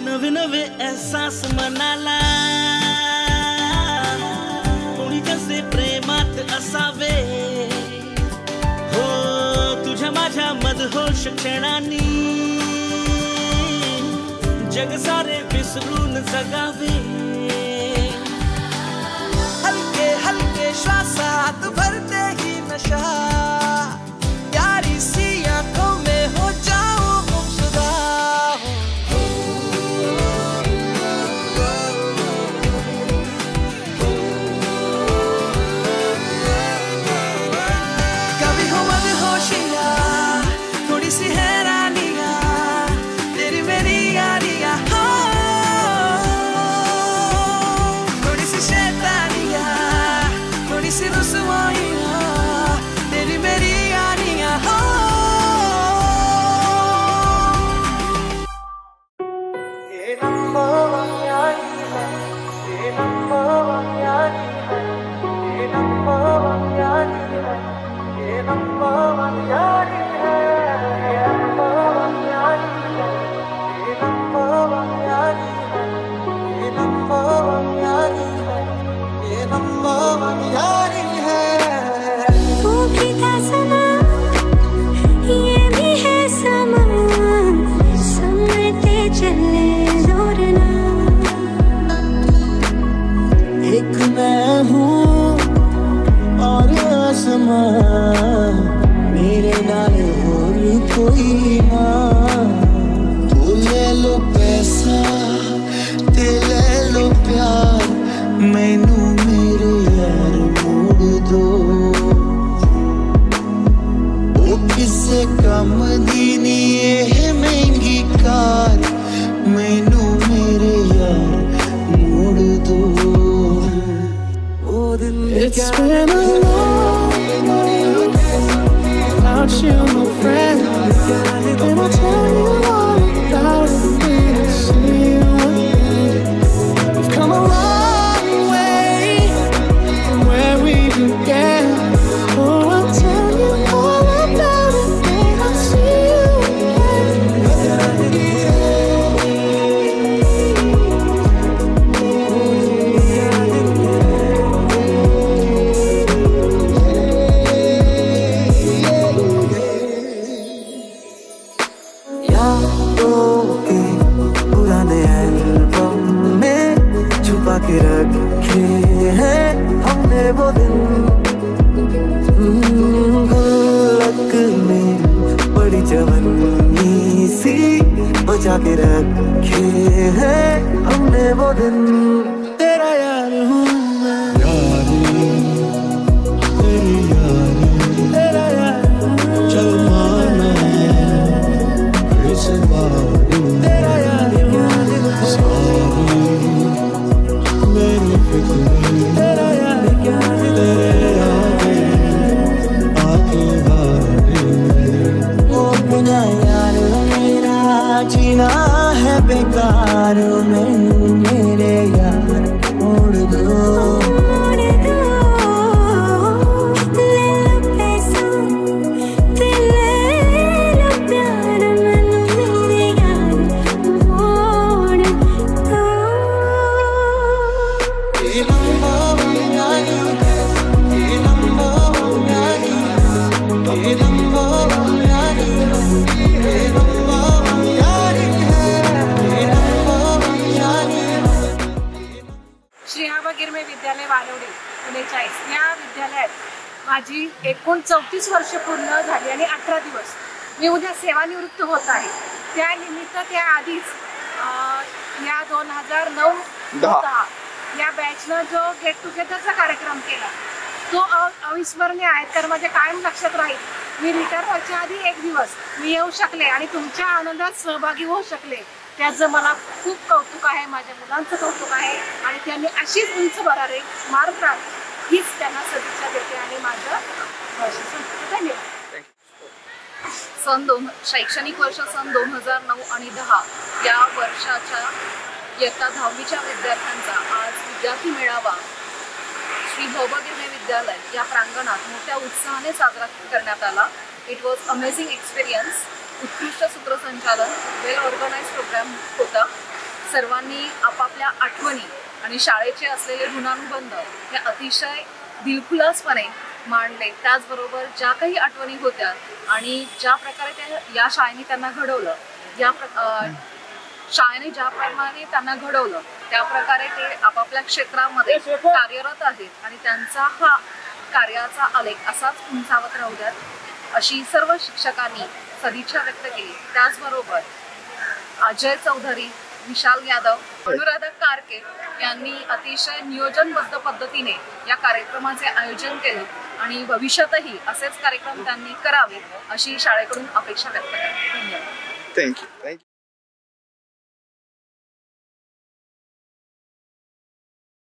नवे नवे एहसास मनाला कोणी कसे प्रेमात असावे. हो तुझ्या माझ्या मदहोश क्षणांनी जग सारे विसरून जगावे. हलके हलके श्वासात भरते ही नशा यारी सी आंखों में हो जाऊं गुमशुदा. थोड़ी सी हैरानियां तेरी मेरी यारियां. थोड़ी सी शैतानियां थोड़ी सी रुसवाइयां तेरी मेरी यारियां. ये नंबर यारी है ये नंबर यारी है ये नंबर यारी है ये नंबर यारी है. एक मैं हूँ और आसमां मेरे नाल होर कोई ना. तू ले लो पैसा ते ले लो प्यार मैनू मेरे यार मोड़ दो. ओ किसे कम दी नी ये महंगी कार मैनू मेरे यार मोड़ दो. It's been a long night without you, my friend, and I'll tell you all about it when I see you again. We've come a long way from where we began. Oh, I'll tell you all about it when I see you again. रखे हैं हमने वो दिन गुल्लक में बड़ी जवानी C बचा के रखे हैं हमने वो दिन. तेरा यार हूँ मैं तेरी यारी तेरा यार चल माना इस बार तेरा यार सारी मेरी श्रीहाबा गिरमे विद्यालय वालवडी पुणे 40 या विद्यालयात माझी एकूण 34 वर्ष पूर्ण झाली आणि 18 दिवस मी उद्या सेवानिवृत्त होत आहे. त्यानिमित्त त्याआधीच या 2009-10 या बॅचनं जो गेट टुगेदरचा कार्यक्रम केला तो अविस्मरणीय आहे. तर माझ्या कायम लक्षात राहील. मी रिटायर व्हायच्या आधी एक दिवस मी येऊ शकले आणि तुमच्या आनंदात सहभागी होऊ शकले त्याचं मला खूप कौतुक आहे. माझ्या मुलांचं कौतुक आहे आणि त्यांनी अशीच उंच भरारी मार्ग हीच त्यांना सदिच्छा देते आणि माझं धन्यवाद. शैक्षणिक वर्ष सन 2009 आणि 10 या वर्षाच्या इयत्ता 10वीच्या विद्यार्थ्यांचा आज विद्यार्थी मेळावा श्री हाबा गिरमे विद्यालय या प्रांगणात मोठ्या उत्साहाने साजरा करण्यात आला. It was amazing experience. उत्कृष्ट सूत्रसंचालन, वेल ऑर्गनाइज प्रोग्राम होता. सर्वांनी आपापल्या आठवणी आणि शाळेचे असलेले ऋणानुबंध हे अतिशय दिलखुलासपणे मांडले. त्याचबरोबर ज्या काही आठवणी होत्या आणि ज्या प्रकारे या शाळेने त्यांना घडवलं, शाळेने ज्याप्रमाणे त्यांना घडवलं त्या प्रकारे ते आपापल्या क्षेत्रामध्ये कार्यरत आहेत आणि त्यांचा हा कार्याचा आलेख असाच उंचावत राहू द्यात अशी सर्व शिक्षकांनी सदिच्छा व्यक्त केली. त्याचबरोबर अजय चौधरी, विशाल यादव, अनुराधा कारके यांनी अतिशय नियोजनबद्ध पद्धतीने या कार्यक्रमाचे आयोजन केले आणि भविष्यातही असेच कार्यक्रम त्यांनी करावे अशी शाळेकडून अपेक्षा व्यक्त करते. धन्यवाद. थँक्यू.